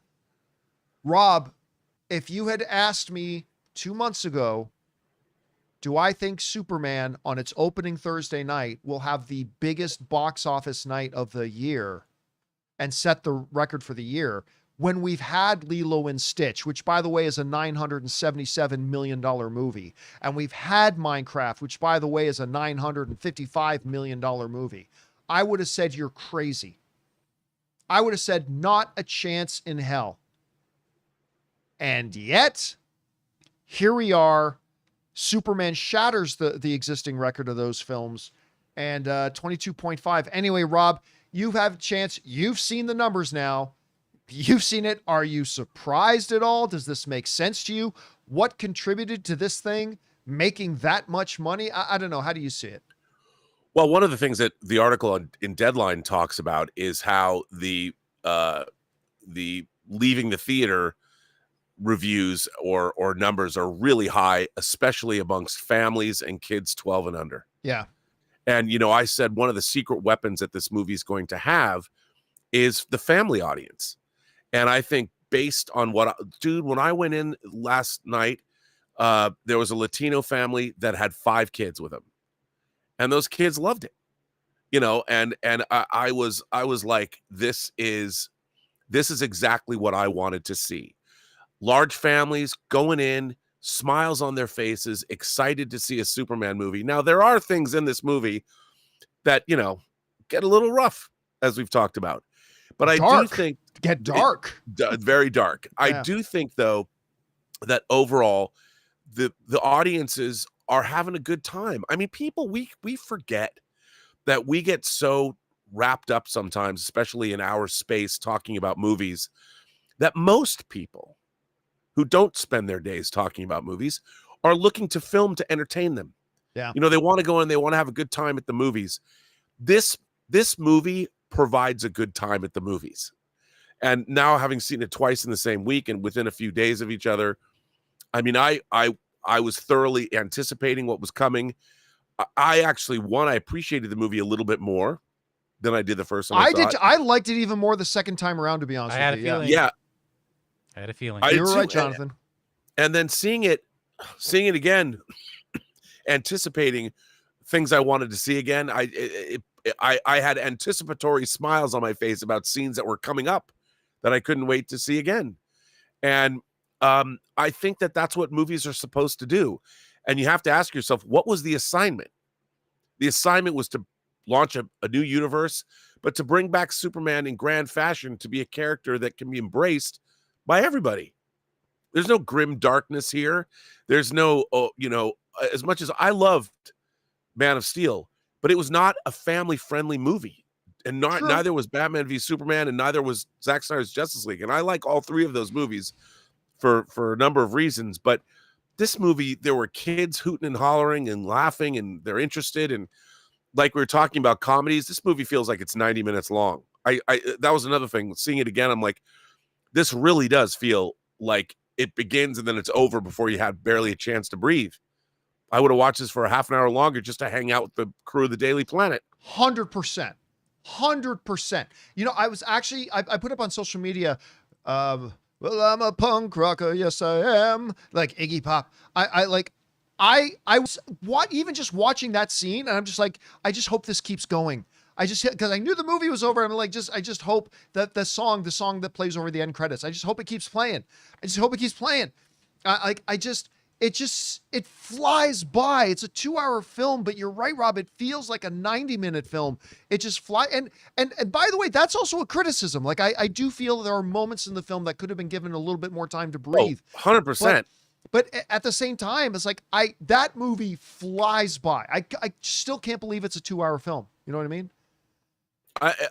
Rob, if you had asked me 2 months ago, do I think Superman on its opening Thursday night will have the biggest box office night of the year and set the record for the year, when we've had Lilo and Stitch, which, by the way, is a $977 million movie, and we've had Minecraft, which, by the way, is a $955 million movie, I would have said you're crazy. I would have said not a chance in hell. And yet, here we are. Superman shatters the existing record of those films, and 22.5. Anyway, Rob, you have a chance. You've seen the numbers now. You've seen it. Are you surprised at all? Does this make sense to you? What contributed to this thing making that much money? I don't know. How do you see it? Well, one of the things that the article in Deadline talks about is how the leaving the theater reviews or numbers are really high, especially amongst families and kids 12 and under. Yeah. And, I said one of the secret weapons that this movie is going to have is the family audience. And I think based on when I went in last night, there was a Latino family that had 5 kids with them. And those kids loved it, and I was like, this is exactly what I wanted to see. Large families going in, smiles on their faces, excited to see a Superman movie. Now, there are things in this movie that, get a little rough, as we've talked about. But I do think get dark, very dark. Yeah. I do think, though, that overall the audiences are having a good time. I mean, people, we forget that we get so wrapped up sometimes, especially in our space talking about movies, that most people who don't spend their days talking about movies are looking to film to entertain them. Yeah. They want to go in, they want to have a good time at the movies. This movie provides a good time at the movies. And now, having seen it twice in the same week and within a few days of each other, I mean, I was thoroughly anticipating what was coming. I actually, I appreciated the movie a little bit more than I did the first time I saw it. I liked it even more the second time around, to be honest with you. Yeah. I had a feeling. You were right, Jonathan. And then seeing it again, anticipating things I wanted to see again, I had anticipatory smiles on my face about scenes that were coming up that I couldn't wait to see again. And I think that that's what movies are supposed to do. And you have to ask yourself, what was the assignment? The assignment was to launch a new universe, but to bring back Superman in grand fashion, to be a character that can be embraced by everybody. There's no grim darkness here. There's no, as much as I loved Man of Steel, but it was not a family-friendly movie. And neither was Batman v Superman, and neither was Zack Snyder's Justice League. And I like all 3 of those movies for a number of reasons. But this movie, there were kids hooting and hollering and laughing, and they're interested. And like we were talking about comedies, this movie feels like it's 90 minutes long. That was another thing. Seeing it again, I'm like, this really does feel like it begins and then it's over before you had barely a chance to breathe. I would have watched this for a half an hour longer just to hang out with the crew of the Daily Planet. 100%. 100%. I was actually, I put up on social media, well, I'm a punk rocker. Yes, I am. Like Iggy Pop. I was even just watching that scene, and I'm just like, I just hope this keeps going. Because I knew the movie was over, and I'm like, I just hope that the song that plays over the end credits, I just hope it keeps playing. It flies by. It's a 2-hour film, but you're right, Rob. It feels like a 90-minute film. It just flies. And by the way, that's also a criticism. Like I do feel there are moments in the film that could have been given a little bit more time to breathe. 100%. But at the same time, it's like that movie flies by. I still can't believe it's a 2-hour film. You know what I mean?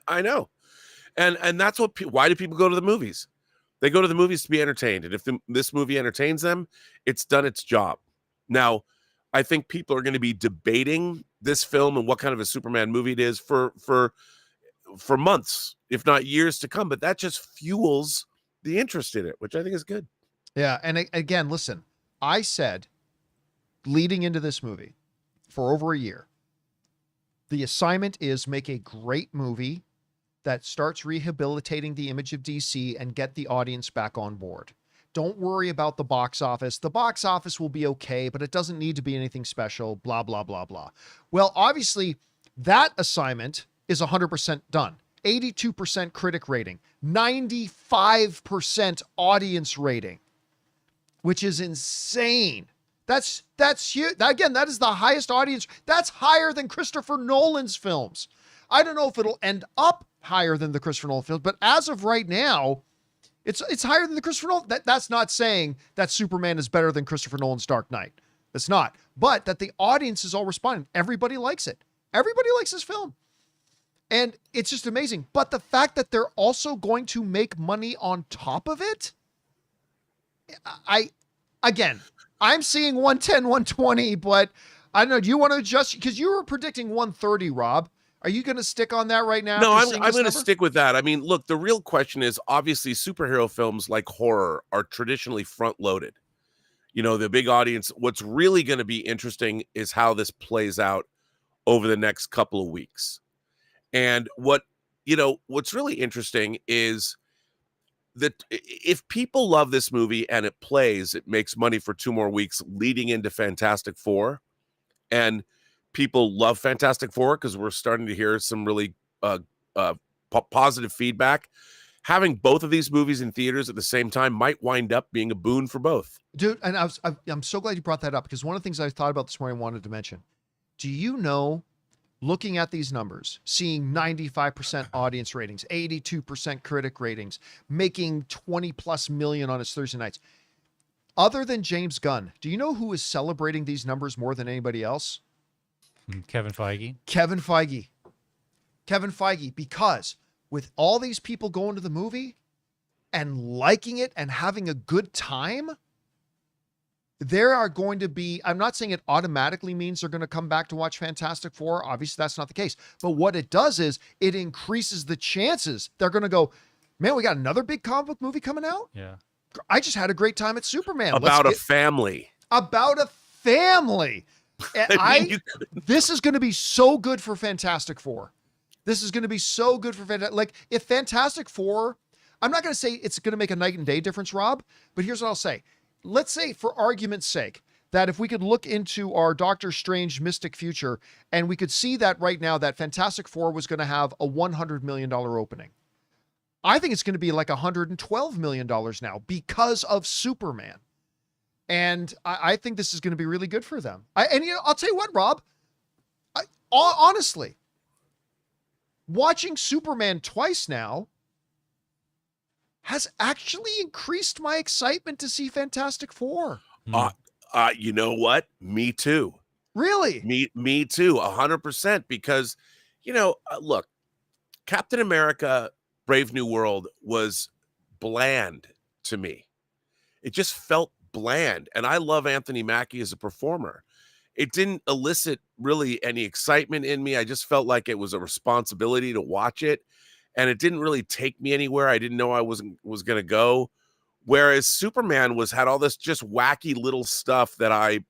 I know. And that's why do people go to the movies? They go to the movies to be entertained. And if this movie entertains them, it's done its job. Now, I think people are going to be debating this film and what kind of a Superman movie it is for months, if not years to come. But that just fuels the interest in it, which I think is good. Yeah. And again, listen, I said leading into this movie for over a year, the assignment is make a great movie that starts rehabilitating the image of DC and get the audience back on board. Don't worry about the box office. The box office will be okay, but it doesn't need to be anything special, blah, blah, blah, blah. Well, obviously, that assignment is 100% done. 82% critic rating, 95% audience rating, which is insane. That's huge. Again, that is the highest audience. That's higher than Christopher Nolan's films. I don't know if it'll end up higher than the Christopher Nolan films, but as of right now, It's higher than the Christopher Nolan. That's not saying that Superman is better than Christopher Nolan's Dark Knight. It's not. But that the audience is all responding. Everybody likes it. Everybody likes this film. And it's just amazing. But the fact that they're also going to make money on top of it, I'm seeing 110, 120, but I don't know. Do you want to adjust? Because you were predicting 130, Rob. Are you going to stick on that right now? No, I'm going to stick with that. I mean, look, the real question is obviously superhero films like horror are traditionally front loaded. You know, the big audience. What's really going to be interesting is how this plays out over the next couple of weeks. And what's really interesting is that if people love this movie and it plays, it makes money for 2 more weeks leading into Fantastic Four. And people love Fantastic Four because we're starting to hear some really positive feedback. Having both of these movies in theaters at the same time might wind up being a boon for both. Dude, and I'm so glad you brought that up, because one of the things I thought about this morning I wanted to mention. Do you know, looking at these numbers, seeing 95% audience ratings, 82% critic ratings, making 20 plus million on his Thursday nights, other than James Gunn, do you know who is celebrating these numbers more than anybody else? Kevin Feige. Kevin Feige, because with all these people going to the movie and liking it and having a good time, there are going to be, I'm not saying it automatically means they're going to come back to watch Fantastic Four. Obviously, that's not the case. But what it does is it increases the chances they're going to go, man, we got another big comic book movie coming out. Yeah. I just had a great time at Superman. About a family. This is going to be so good for Fantastic Four. This is going to be so good for Fantastic. Like, if Fantastic Four, I'm not going to say it's going to make a night and day difference, Rob, but here's what I'll say. Let's say, for argument's sake, that if we could look into our Doctor Strange mystic future and we could see that right now that Fantastic Four was going to have a $100 million opening. I think it's going to be like $112 million now because of Superman. And I think this is going to be really good for them. I'll tell you what, Rob, honestly, watching Superman twice now has actually increased my excitement to see Fantastic Four. You know what? Me too. Really? Me too. 100%. Because, look, Captain America Brave New World was bland to me. It just felt bland. And I love Anthony Mackie as a performer. It didn't elicit really any excitement in me. I just felt like it was a responsibility to watch it. And it didn't really take me anywhere. I didn't know I was going to go. Whereas Superman had all this just wacky little stuff that I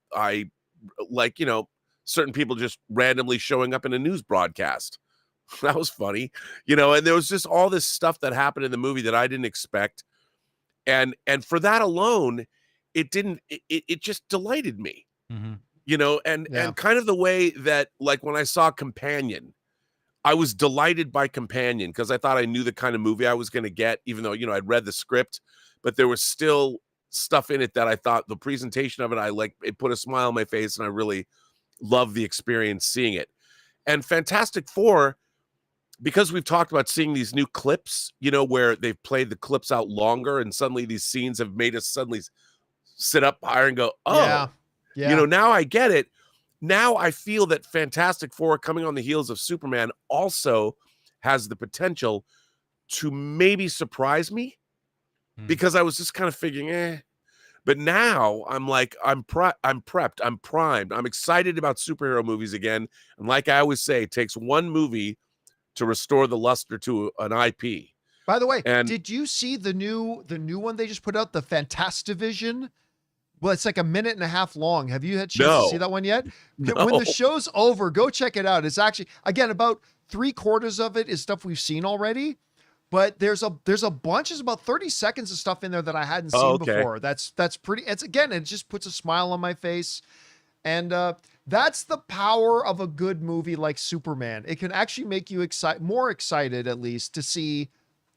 like, certain people just randomly showing up in a news broadcast. That was funny, and there was just all this stuff that happened in the movie that I didn't expect. And for that alone, it just delighted me, and kind of the way that, like, when I saw Companion, I was delighted by Companion because I thought I knew the kind of movie I was going to get, even though, I'd read the script, but there was still stuff in it that I thought the presentation of it, it put a smile on my face and I really loved the experience seeing it. And Fantastic Four, because we've talked about seeing these new clips, where they've played the clips out longer and suddenly these scenes have made us suddenly sit up higher and go, oh, yeah. Now I get it. Now I feel that Fantastic Four, coming on the heels of Superman, also has the potential to maybe surprise me because I was just kind of figuring, But now I'm like, I'm prepped, I'm primed, I'm excited about superhero movies again. And like I always say, it takes one movie to restore the luster to an IP. By the way, did you see the new one they just put out, the Fantastivision? Well, it's like a minute and a half long. Have you had a chance to see that one yet? No. When the show's over, go check it out. It's actually, again, about 3/4 of it is stuff we've seen already. But there's a bunch, there's about 30 seconds of stuff in there that I hadn't seen before. That's pretty, it just puts a smile on my face. And that's the power of a good movie like Superman. It can actually make you more excited, at least, to see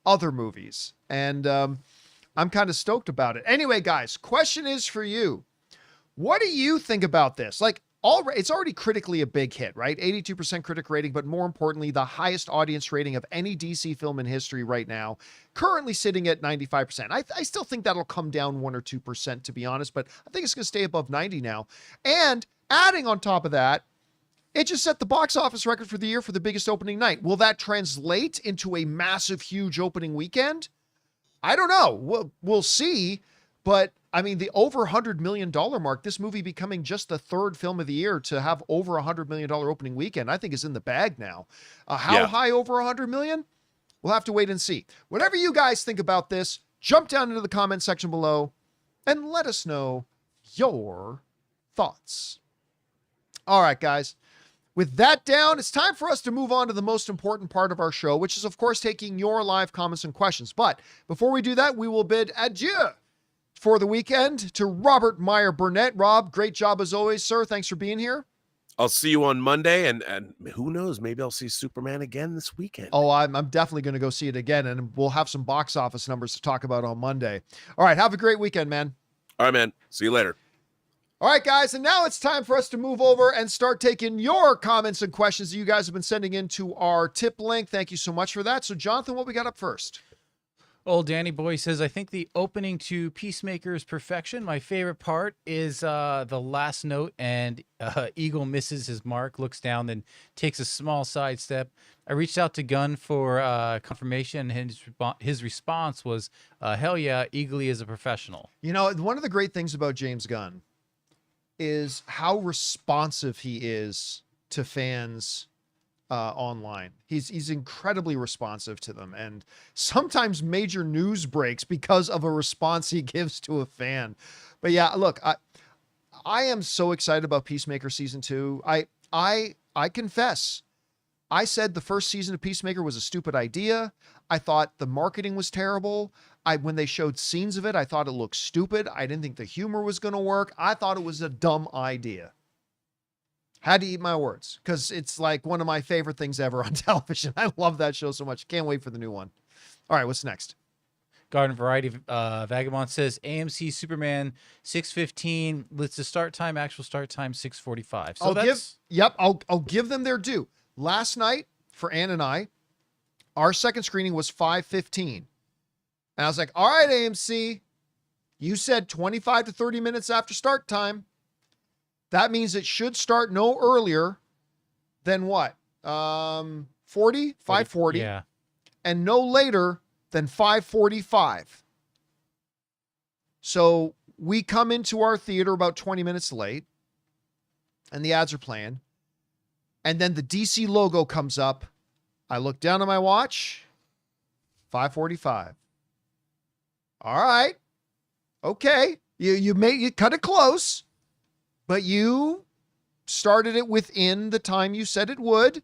other movies. And I'm kind of stoked about it. Anyway, guys, question is for you. What do you think about this? Like, it's already critically a big hit, right? 82% critic rating, but more importantly, the highest audience rating of any DC film in history right now, currently sitting at 95%. I still think that'll come down 1 or 2%, to be honest, but I think it's going to stay above 90 now. And adding on top of that, it just set the box office record for the year for the biggest opening night. Will that translate into a massive, huge opening weekend? I don't know. We'll see. But I mean, the over $100 million mark, this movie becoming just the third film of the year to have over $100 million opening weekend, I think is in the bag now. How high over $100 million? We'll have to wait and see. Whatever you guys think about this, jump down into the comment section below and let us know your thoughts. All right, guys. With that down, it's time for us to move on to the most important part of our show, which is, of course, taking your live comments and questions. But before we do that, we will bid adieu for the weekend to Robert Meyer Burnett. Rob, great job as always, sir. Thanks for being here. I'll see you on Monday, and who knows, maybe I'll see Superman again this weekend. Oh, I'm definitely going to go see it again, and we'll have some box office numbers to talk about on Monday. All right, have a great weekend, man. All right, man. See you later. All right, guys, and now it's time for us to move over and start taking your comments and questions that you guys have been sending into our tip link. Thank you so much for that. So, Jonathan, what we got up first? Old Danny Boy says, I think the opening to Peacemaker is perfection. My favorite part is the last note, and Eagle misses his mark, looks down, then takes a small sidestep. I reached out to Gunn for confirmation, and his response was, hell yeah, Eagle is a professional. You know, one of the great things about James Gunn is how responsive he is to fans online. He's incredibly responsive to them, and sometimes major news breaks because of a response he gives to a fan. But yeah, look, I am so excited about Peacemaker season 2. I confess, I said the first season of Peacemaker was a stupid idea. I thought the marketing was terrible. When they showed scenes of it, I thought it looked stupid. I didn't think the humor was going to work. I thought it was a dumb idea. Had to eat my words because it's like one of my favorite things ever on television. I love that show so much. Can't wait for the new one. All right, what's next? Garden Variety Vagabond says AMC Superman 6:15. Let's the start time, actual start time 6:45. So I'll give them their due. Last night for Ann and I, our second screening was 5:15. And I was like, all right, AMC, you said 25 to 30 minutes after start time. That means it should start no earlier than what? 5:40? Yeah. And no later than 5:45. So we come into our theater about 20 minutes late, and the ads are playing. And then the DC logo comes up. I look down at my watch, 5:45. All right. Okay. You cut it close, but you started it within the time you said it would.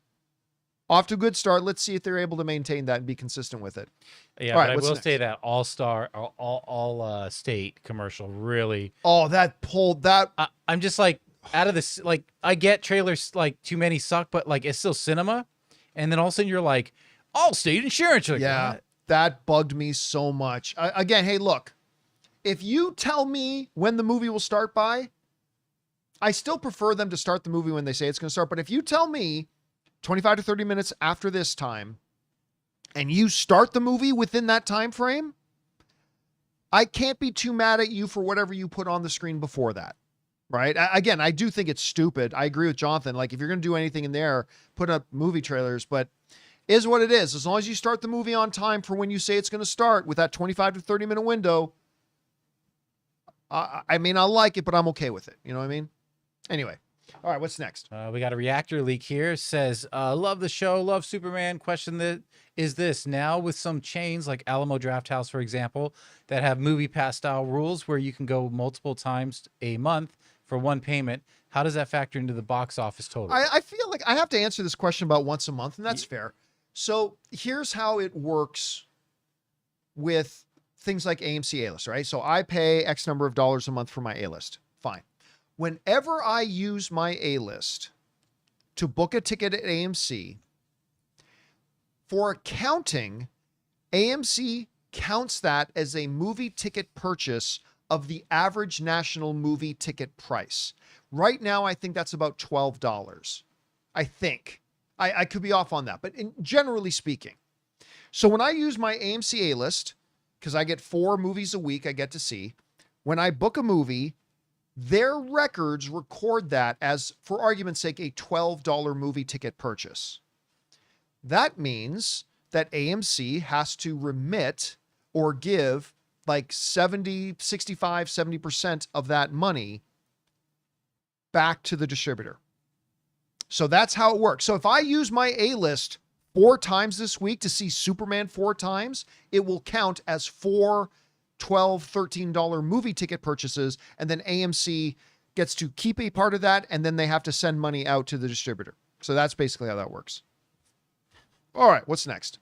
Off to a good start. Let's see if they're able to maintain that and be consistent with it. Yeah, but I will say that all state commercial really. Oh, that pulled that. I'm just like out of this. Like I get trailers like too many suck, but like it's still cinema. And then all of a sudden you're like, all state insurance. Like, yeah, that bugged me so much. Again, hey, look, if you tell me when the movie will start by, I still prefer them to start the movie when they say it's going to start. But if you tell me 25 to 30 minutes after this time, and you start the movie within that time frame, I can't be too mad at you for whatever you put on the screen before that, right? Again, I do think it's stupid. I agree with Jonathan. Like, if you're going to do anything in there, put up movie trailers, but is what it is. As long as you start the movie on time for when you say it's going to start with that 25 to 30 minute window, I mean, I like it, but I'm okay with it. You know what I mean? Anyway. All right, what's next? We got a reactor leak here. Says, love the show, love Superman. Question that is this now with some chains like Alamo Drafthouse, for example, that have movie pass style rules where you can go multiple times a month for one payment. How does that factor into the box office total? I feel like I have to answer this question about once a month, and that's fair. So here's how it works with things like AMC A-List, right? So I pay X number of dollars a month for my A-List. Fine. Whenever I use my A-List to book a ticket at AMC, for accounting, AMC counts that as a movie ticket purchase of the average national movie ticket price. Right now, I think that's about $12. I think. I could be off on that, but generally speaking. So when I use my AMC A-list, because I get 4 movies a week I get to see, when I book a movie, their records record that as, for argument's sake, a $12 movie ticket purchase. That means that AMC has to remit or give like 70% of that money back to the distributor. So that's how it works. So if I use my A-list 4 times this week to see Superman 4 times, it will count as 4 $12, $13 movie ticket purchases, and then AMC gets to keep a part of that, and then they have to send money out to the distributor. So that's basically how that works. All right, what's next?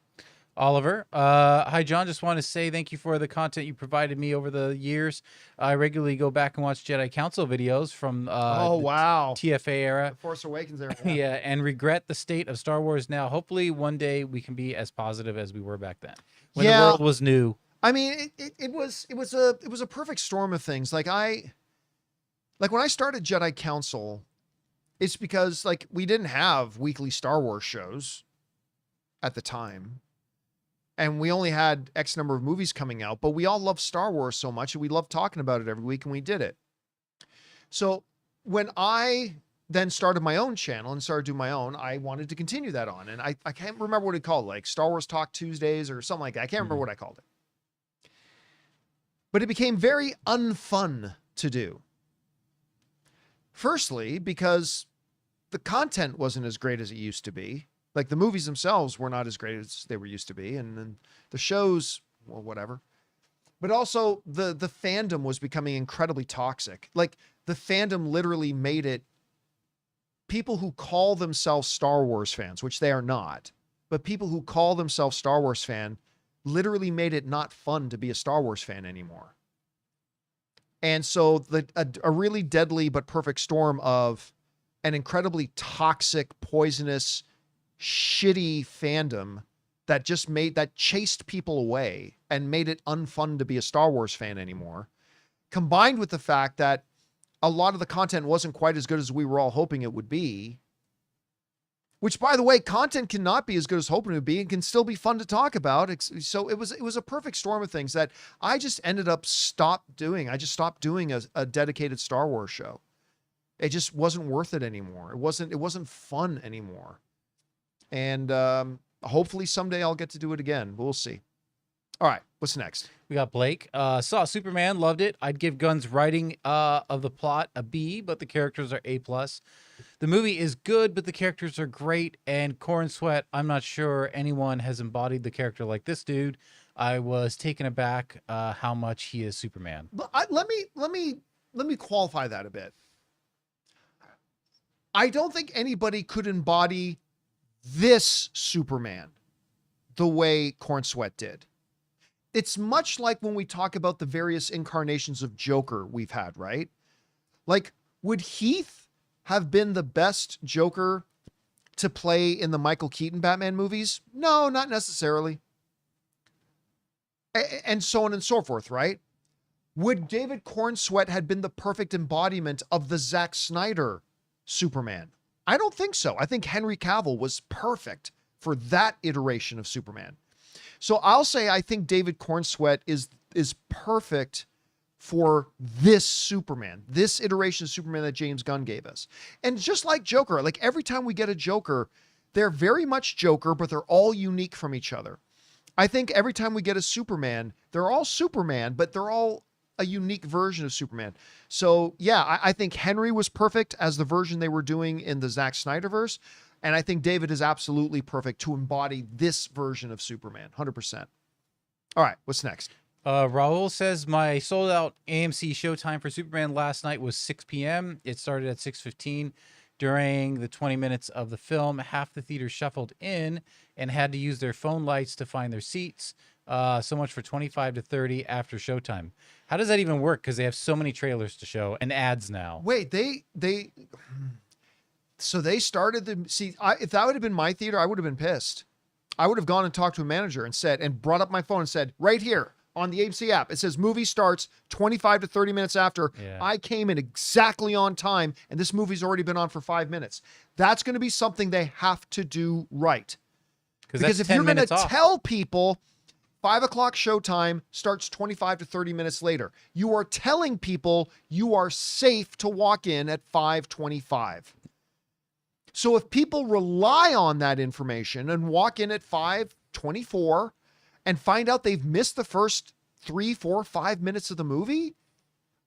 Oliver, hi John, just want to say thank you for the content you provided me over the years. I regularly go back and watch Jedi Council videos from wow, TFA era. The Force Awakens era. Yeah, and regret the state of Star Wars now. Hopefully one day we can be as positive as we were back then, when the world was new. I mean, it was a perfect storm of things. Like when I started Jedi Council, it's because like we didn't have weekly Star Wars shows at the time. And we only had X number of movies coming out, but we all loved Star Wars so much and we loved talking about it every week, and we did it. So when I then started my own channel and started doing my own, I wanted to continue that on. And I can't remember what it called, like Star Wars Talk Tuesdays or something like that. I can't remember what I called it. But it became very unfun to do. Firstly, because the content wasn't as great as it used to be. Like the movies themselves were not as great as they were used to be. And then the shows, well, whatever. But also the fandom was becoming incredibly toxic. Like the fandom literally made it people who call themselves Star Wars fans, which they are not, but people who call themselves Star Wars fan literally made it not fun to be a Star Wars fan anymore. And so a really deadly but perfect storm of an incredibly toxic, poisonous, shitty fandom that chased people away and made it unfun to be a Star Wars fan anymore, combined with the fact that a lot of the content wasn't quite as good as we were all hoping it would be, which, by the way, content cannot be as good as hoping it would be and can still be fun to talk about. So it was a perfect storm of things that I just ended up stopped doing. I just stopped doing a dedicated Star Wars show. It just wasn't worth it anymore. It wasn't fun anymore. And hopefully someday I'll get to do it again. We'll see. All right, what's next? We got Blake. Saw Superman, loved it. I'd give Gunn's writing of the plot a B, but the characters are A+. The movie is good, but the characters are great. And Corn Sweat, I'm not sure anyone has embodied the character like this dude. I was taken aback how much he is Superman. Let me qualify that a bit. I don't think anybody could embody this Superman the way Corn Sweat did. It's much like when we talk about the various incarnations of Joker we've had, right? Like, would Heath have been the best Joker to play in the Michael Keaton Batman movies? No, not necessarily. And so on and so forth, right? Would David Corn Sweat have been the perfect embodiment of the Zack Snyder Superman? I don't think so. I think Henry Cavill was perfect for that iteration of Superman. So I'll say I think David Corn Sweat is perfect for this Superman, this iteration of Superman that James Gunn gave us. And just like Joker, like every time we get a Joker, they're very much Joker, but they're all unique from each other. I think every time we get a Superman, they're all Superman, but they're all a unique version of Superman. So yeah, I think Henry was perfect as the version they were doing in the Zack Snyderverse. And I think David is absolutely perfect to embody this version of Superman, 100%. All right, what's next? Raul says, my sold out AMC showtime for Superman last night was 6 p.m. It started at 6:15. During the 20 minutes of the film, half the theater shuffled in and had to use their phone lights to find their seats. So much for 25 to 30 after showtime. How does that even work? Because they have so many trailers to show and ads now. Wait, so they started if that would have been my theater, I would have been pissed. I would have gone and talked to a manager and brought up my phone and said, right here, on the AMC app. It says movie starts 25 to 30 minutes after. Yeah. I came in exactly on time, and this movie's already been on for 5 minutes. That's going to be something they have to do right. Because if you're going to tell people 5 o'clock showtime starts 25 to 30 minutes later, you are telling people you are safe to walk in at 5:25. So if people rely on that information and walk in at 5:24 and find out they've missed the first 3, 4, 5 minutes of the movie,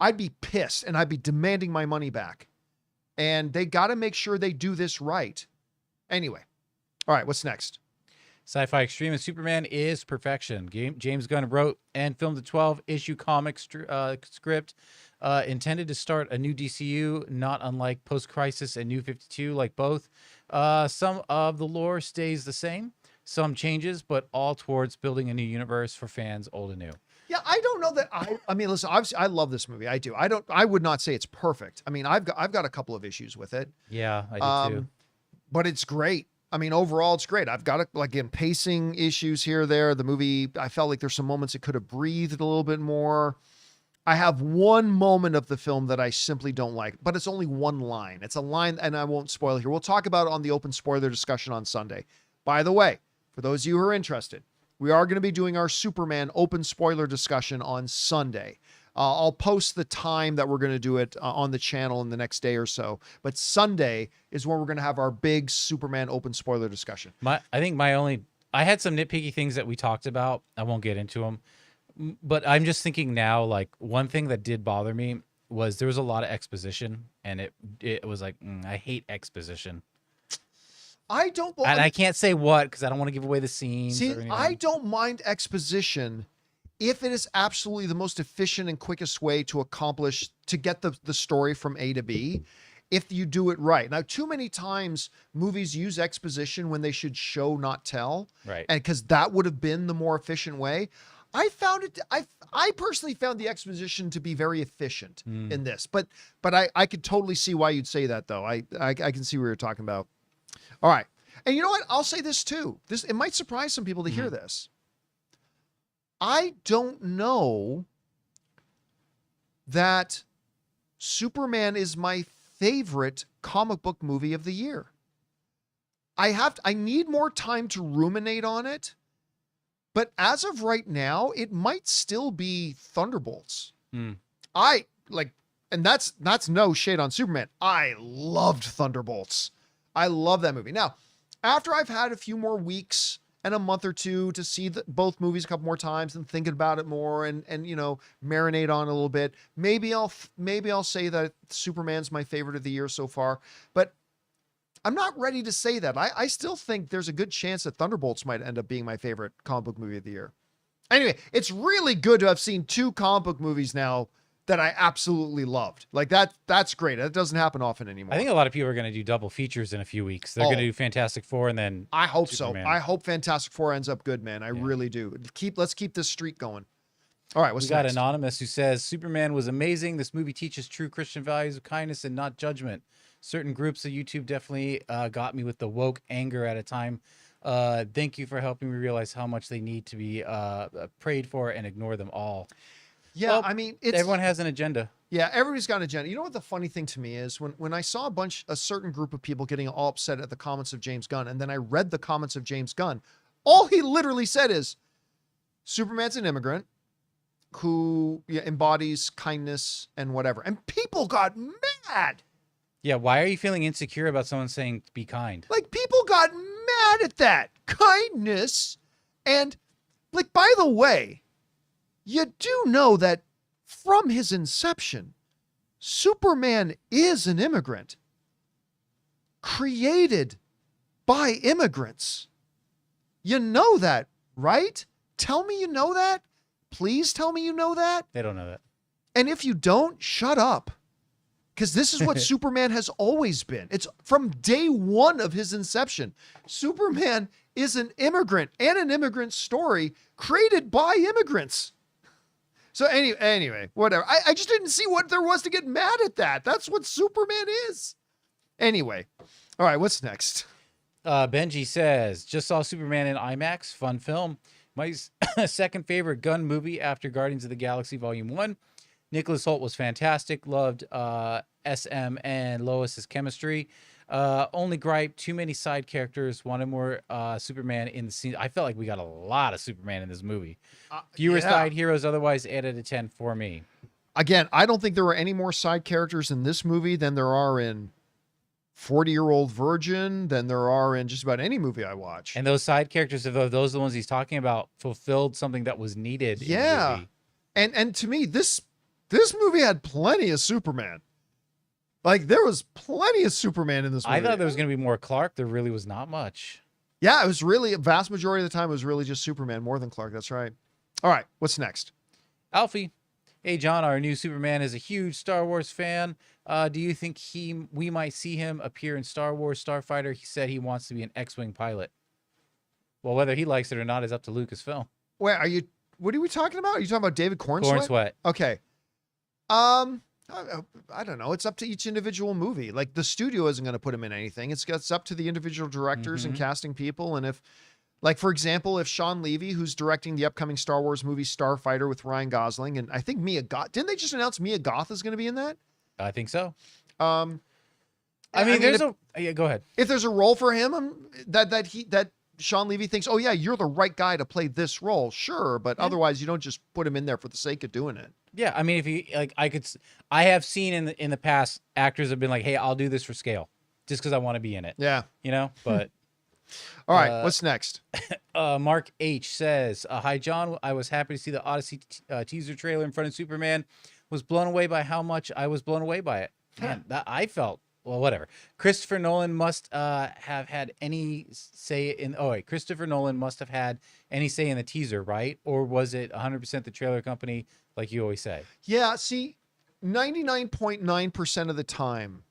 I'd be pissed and I'd be demanding my money back. And they got to make sure they do this right. Anyway. All right, what's next? Sci-Fi Extreme and Superman is perfection. James Gunn wrote and filmed a 12-issue comic script intended to start a new DCU, not unlike Post-Crisis and New 52, like both. Some of the lore stays the same, some changes, but all towards building a new universe for fans old and new. Yeah, I don't know that I mean, listen, obviously I love this movie. I do. I would not say it's perfect. I mean, I've got a couple of issues with it. Yeah, I do too. But it's great. I mean, overall, it's great. I've got again, pacing issues here, there. The movie, I felt like there's some moments it could have breathed a little bit more. I have one moment of the film that I simply don't like, but it's only one line. It's a line, and I won't spoil it here. We'll talk about it on the open spoiler discussion on Sunday. By the way, for those of you who are interested, we are going to be doing our Superman open spoiler discussion on Sunday. I'll post the time that we're going to do it on the channel in the next day or so. But Sunday is when we're going to have our big Superman open spoiler discussion. I had some nitpicky things that we talked about. I won't get into them. But I'm just thinking now, like, one thing that did bother me was there was a lot of exposition. And it was like, I hate exposition. And I can't say what because I don't want to give away the scenes. See, I don't mind exposition if it is absolutely the most efficient and quickest way to get the story from A to B, if you do it right. Now, too many times movies use exposition when they should show, not tell. Right. And because that would have been the more efficient way. I personally found the exposition to be very efficient in this, but I could totally see why you'd say that though. I can see what you're talking about. All right. And you know what? I'll say this too. It might surprise some people to hear this. I don't know that Superman is my favorite comic book movie of the year. I need more time to ruminate on it, but as of right now, it might still be Thunderbolts. And that's no shade on Superman. I loved Thunderbolts. I love that movie. Now, after I've had a few more weeks and a month or two to see both movies a couple more times and thinking about it more and marinate on it a little bit, maybe I'll say that Superman's my favorite of the year so far, but I'm not ready to say that. I still think there's a good chance that Thunderbolts might end up being my favorite comic book movie of the year. Anyway, it's really good to have seen 2 comic book movies now that I absolutely loved. Like that's great. That doesn't happen often anymore. I think a lot of people are going to do double features in a few weeks. They're going to do Fantastic Four and then I hope Superman. so. I hope Fantastic Four ends up good, man. I really do. Let's keep this streak going. All right, what's we got next? Anonymous who says Superman was amazing. This movie teaches true Christian values of kindness and not judgment. Certain groups of YouTube definitely got me with the woke anger at a time. Thank you for helping me realize how much they need to be prayed for and ignore them all. Yeah, well, I mean, everyone has an agenda. Yeah, everybody's got an agenda. You know what the funny thing to me is when I saw a certain group of people getting all upset at the comments of James Gunn, and then I read the comments of James Gunn, all he literally said is, Superman's an immigrant who embodies kindness and whatever. And people got mad. Yeah, why are you feeling insecure about someone saying be kind? Like, people got mad at that. Kindness. And, like, by the way, you do know that from his inception, Superman is an immigrant created by immigrants. You know that, right? Tell me you know that. Please tell me you know that. They don't know that. And if you don't, shut up. Because this is what Superman has always been. It's from day one of his inception. Superman is an immigrant and an immigrant story created by immigrants. So anyway, whatever. I just didn't see what there was to get mad at that. That's what Superman is. Anyway. All right, what's next? Benji says, just saw Superman in IMAX. Fun film. My second favorite gun movie after Guardians of the Galaxy Volume 1. Nicholas Hoult was fantastic. Loved SM and Lois's chemistry. Only gripe, too many side characters. Wanted more Superman in the scene. I felt like we got a lot of Superman in this movie. Fewer side heroes, otherwise 8 out of 10 for me. Again, I don't think there were any more side characters in this movie than there are in 40-Year-Old Virgin, than there are in just about any movie I watch. And those side characters, if those are the ones he's talking about, fulfilled something that was needed. Yeah. In the movie. And to me, this movie had plenty of Superman. Like, there was plenty of Superman in this movie. I thought there was going to be more Clark. There really was not much. Yeah, it was really, a vast majority of the time, it was really just Superman more than Clark. That's right. All right, what's next? Alfie. Hey, John, our new Superman is a huge Star Wars fan. Do you think we might see him appear in Star Wars Starfighter? He said he wants to be an X-Wing pilot. Well, whether he likes it or not is up to Lucasfilm. Wait, what are we talking about? Are you talking about David Cornsweet? Cornsweet. Okay. I don't know. It's up to each individual movie. Like, the studio isn't going to put him in anything. It's up to the individual directors and casting people. And if, like, for example, if Sean Levy, who's directing the upcoming Star Wars movie Starfighter with Ryan Gosling, and I think Mia Goth, didn't they just announce Mia Goth is going to be in that? I think so. I mean, go ahead. If there's a role for him, that Sean Levy thinks, oh yeah, you're the right guy to play this role, sure, but otherwise you don't just put him in there for the sake of doing it. Yeah, I mean, if you like, I have seen in the past actors have been like, hey, I'll do this for scale, just because I want to be in it. Yeah, you know. But all right, what's next? Mark H says, "Hi John, I was happy to see the Odyssey teaser trailer in front of Superman. Was blown away by how much I was blown away by it. Man, that I felt." Well, whatever. Christopher Nolan must have had any say in. Oh wait, Christopher Nolan must have had any say in the teaser, right? Or was it 100% the trailer company, like you always say? Yeah. See, 99.9% of the time,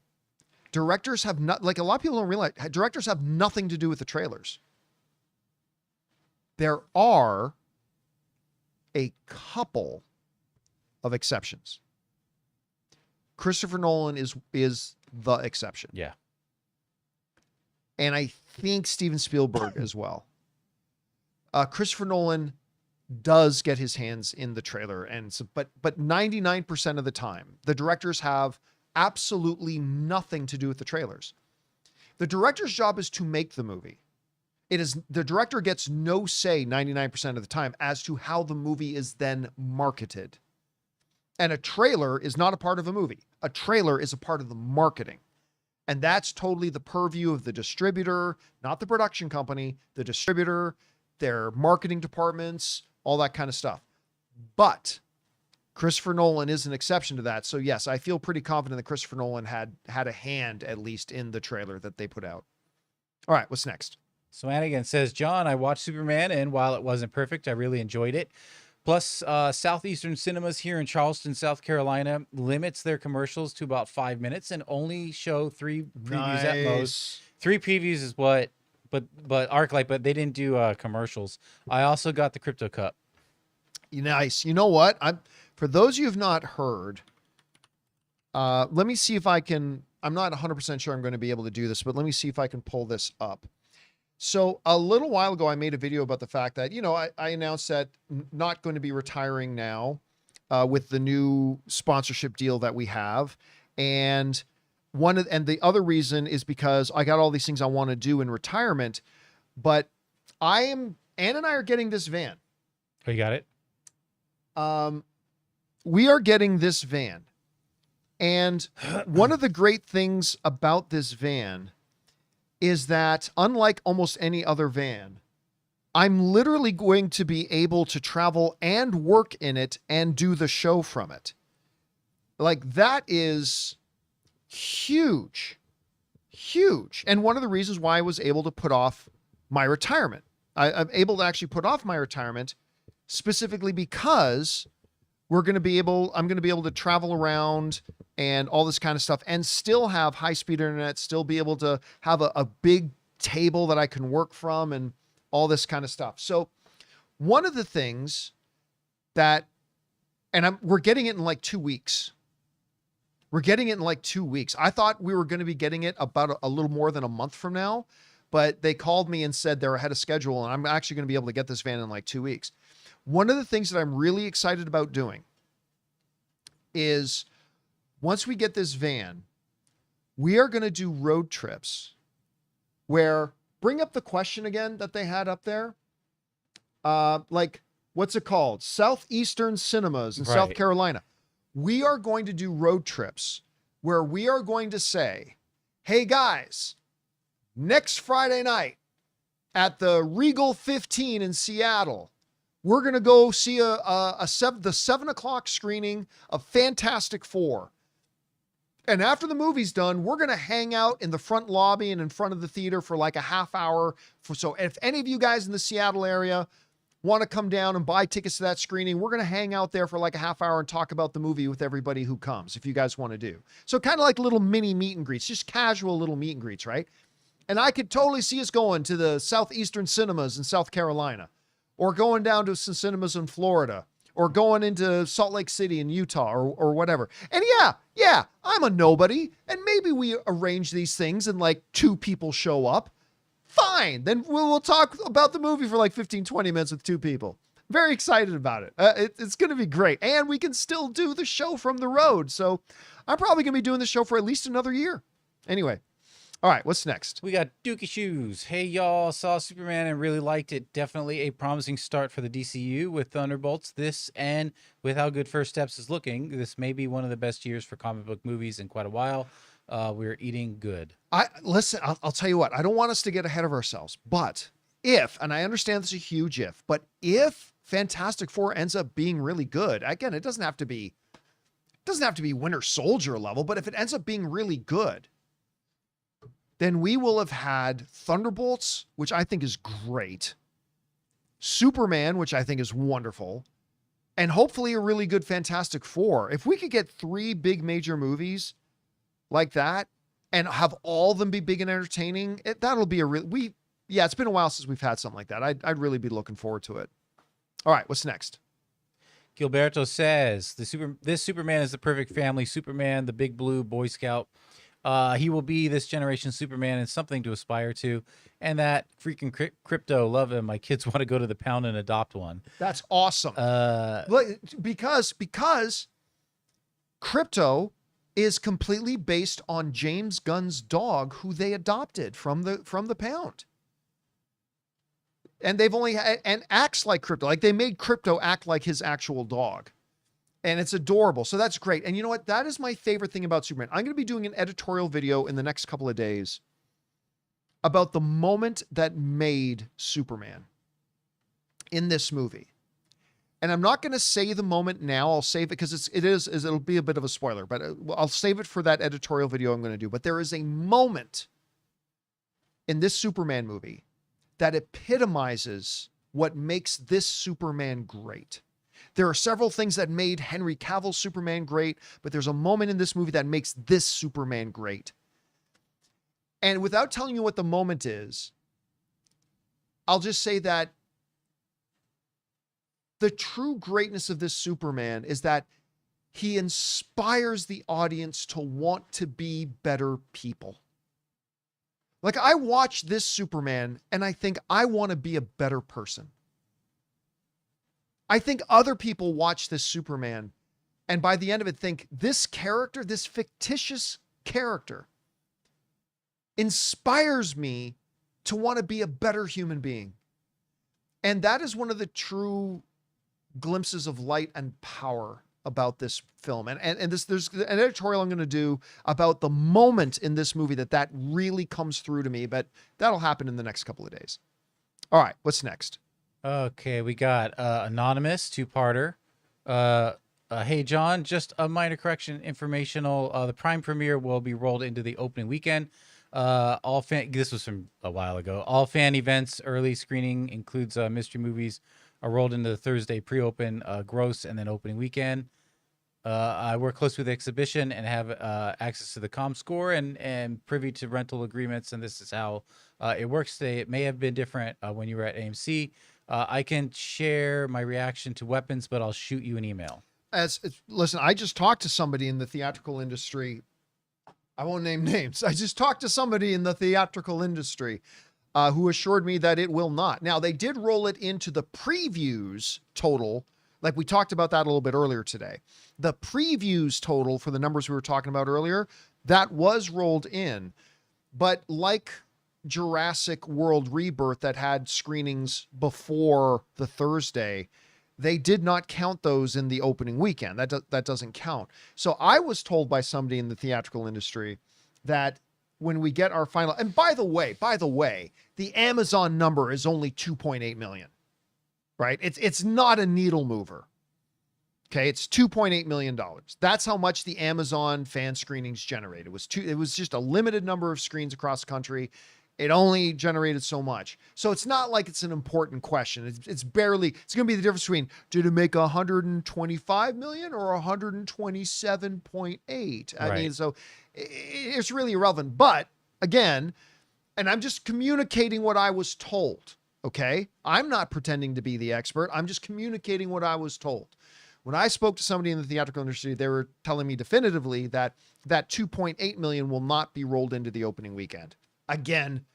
directors have not. Like, a lot of people don't realize, directors have nothing to do with the trailers. There are a couple of exceptions. Christopher Nolan is the exception. Yeah. And I think Steven Spielberg as well. Christopher Nolan does get his hands in the trailer, and so, but 99% of the time, the directors have absolutely nothing to do with the trailers. The director's job is to make the movie. It is, the director gets no say 99% of the time as to how the movie is then marketed. And a trailer is not a part of a movie. A trailer is a part of the marketing. And that's totally the purview of the distributor, not the production company, the distributor, their marketing departments, all that kind of stuff. But Christopher Nolan is an exception to that. So yes, I feel pretty confident that Christopher Nolan had a hand, at least, in the trailer that they put out. All right, what's next? Swanigan says, John, I watched Superman, and while it wasn't perfect, I really enjoyed it. Plus, Southeastern Cinemas here in Charleston, South Carolina, limits their commercials to about 5 minutes and only show 3 previews at most. 3 previews is what, but ArcLight, but they didn't do commercials. I also got the Crypto Cup. Nice. You know what? For those of you who have not heard, let me see if I can. I'm not 100% sure I'm going to be able to do this, but let me see if I can pull this up. So a little while ago, I made a video about the fact that, I announced that not going to be retiring now with the new sponsorship deal that we have. And the other reason is because I got all these things I want to do in retirement, but Ann and I are getting this van. Oh, you got it? We are getting this van. And one of the great things about this van is that, unlike almost any other van, I'm literally going to be able to travel and work in it and do the show from it. Like, that is huge, huge. And one of the reasons why I was able to put off my retirement. I'm able to actually put off my retirement specifically because I'm going to be able to travel around and all this kind of stuff and still have high-speed internet, still be able to have a big table that I can work from and all this kind of stuff. So one of the things that, we're getting it in like 2 weeks. We're getting it in like 2 weeks. I thought we were going to be getting it about a little more than a month from now, but they called me and said they're ahead of schedule, and I'm actually going to be able to get this van in like 2 weeks. One of the things that I'm really excited about doing is once we get this van, we are going to do road trips where, bring up the question again that they had up there. Like, what's it called? Southeastern Cinemas in South Carolina. We are going to do road trips where we are going to say, hey guys, next Friday night at the Regal 15 in Seattle, we're going to go see the 7 o'clock screening of Fantastic Four. And after the movie's done, we're going to hang out in the front lobby and in front of the theater for like a half hour. So if any of you guys in the Seattle area want to come down and buy tickets to that screening, we're going to hang out there for like a half hour and talk about the movie with everybody who comes, if you guys want to do. So kind of like little mini meet and greets, just casual little meet and greets, right? And I could totally see us going to the Southeastern Cinemas in South Carolina, or going down to some cinemas in Florida, or going into Salt Lake City in Utah, or whatever. And yeah, I'm a nobody, and maybe we arrange these things and like 2 people show up. Fine, then we'll talk about the movie for like 15, 20 minutes with 2 people. Very excited about it. It's going to be great. And we can still do the show from the road. So I'm probably going to be doing the show for at least another year. Anyway. All right, what's next? We got Dookie Shoes. Hey, y'all, saw Superman and really liked it. Definitely a promising start for the DCU with Thunderbolts. This, and with how good First Steps is looking, this may be one of the best years for comic book movies in quite a while. We're eating good. Listen, I'll tell you what, I don't want us to get ahead of ourselves, but if, and I understand this is a huge if, but if Fantastic Four ends up being really good, again, it doesn't have to be Winter Soldier level, but if it ends up being really good, then we will have had Thunderbolts, which I think is great, Superman, which I think is wonderful, and hopefully a really good Fantastic Four. If we could get 3 big major movies like that and have all of them be big and entertaining, that'll be it's been a while since we've had something like that. I'd really be looking forward to it. All right, what's next? Gilberto says, this Superman is the perfect family Superman, the big blue Boy Scout. He will be this generation's Superman and something to aspire to. And that freaking Crypto, love him. My kids want to go to the pound and adopt one. That's awesome. Because Crypto is completely based on James Gunn's dog, who they adopted from the pound. And they've only and acts like Crypto. Like they made Crypto act like his actual dog. And it's adorable. So that's great. And you know what? That is my favorite thing about Superman. I'm going to be doing an editorial video in the next couple of days about the moment that made Superman in this movie. And I'm not going to say the moment now. I'll save it because it'll be a bit of a spoiler, but I'll save it for that editorial video I'm going to do. But there is a moment in this Superman movie that epitomizes what makes this Superman great. There are several things that made Henry Cavill's Superman great, but there's a moment in this movie that makes this Superman great. And without telling you what the moment is, I'll just say that the true greatness of this Superman is that he inspires the audience to want to be better people. Like I watch this Superman and I think I want to be a better person. I think other people watch this Superman and by the end of it think this character, this fictitious character, inspires me to want to be a better human being. And that is one of the true glimpses of light and power about this film. And there's an editorial I'm going to do about the moment in this movie that really comes through to me, but that'll happen in the next couple of days. All right, what's next? Okay, we got Anonymous, 2-parter. Hey, John, just a minor correction, informational. The Prime premiere will be rolled into the opening weekend. This was from a while ago. All fan events, early screening includes mystery movies are rolled into the Thursday pre-open, gross, and then opening weekend. I work closely with the exhibition and have access to the ComScore and privy to rental agreements, and this is how it works today. It may have been different when you were at AMC. I can share my reaction to Weapons, but I'll shoot you an email. Listen, I just talked to somebody in the theatrical industry. I won't name names. I just talked to somebody in the theatrical industry who assured me that it will not. Now, they did roll it into the previews total, like we talked about that a little bit earlier today. The previews total for the numbers we were talking about earlier, that was rolled in. But like Jurassic World Rebirth that had screenings before the Thursday, they did not count those in the opening weekend. That doesn't count. So I was told by somebody in the theatrical industry that when we get our final, and by the way, the Amazon number is only 2.8 million, right? It's not a needle mover. Okay. It's $2.8 million. That's how much the Amazon fan screenings generated. It was just a limited number of screens across the country. It only generated so much. So it's not like it's an important question. It's going to be the difference between, did it make 125 million or 127.8? I mean, so it's really irrelevant. But again, and I'm just communicating what I was told. Okay. I'm not pretending to be the expert. I'm just communicating what I was told. When I spoke to somebody in the theatrical industry, they were telling me definitively that 2.8 million will not be rolled into the opening weekend. Again,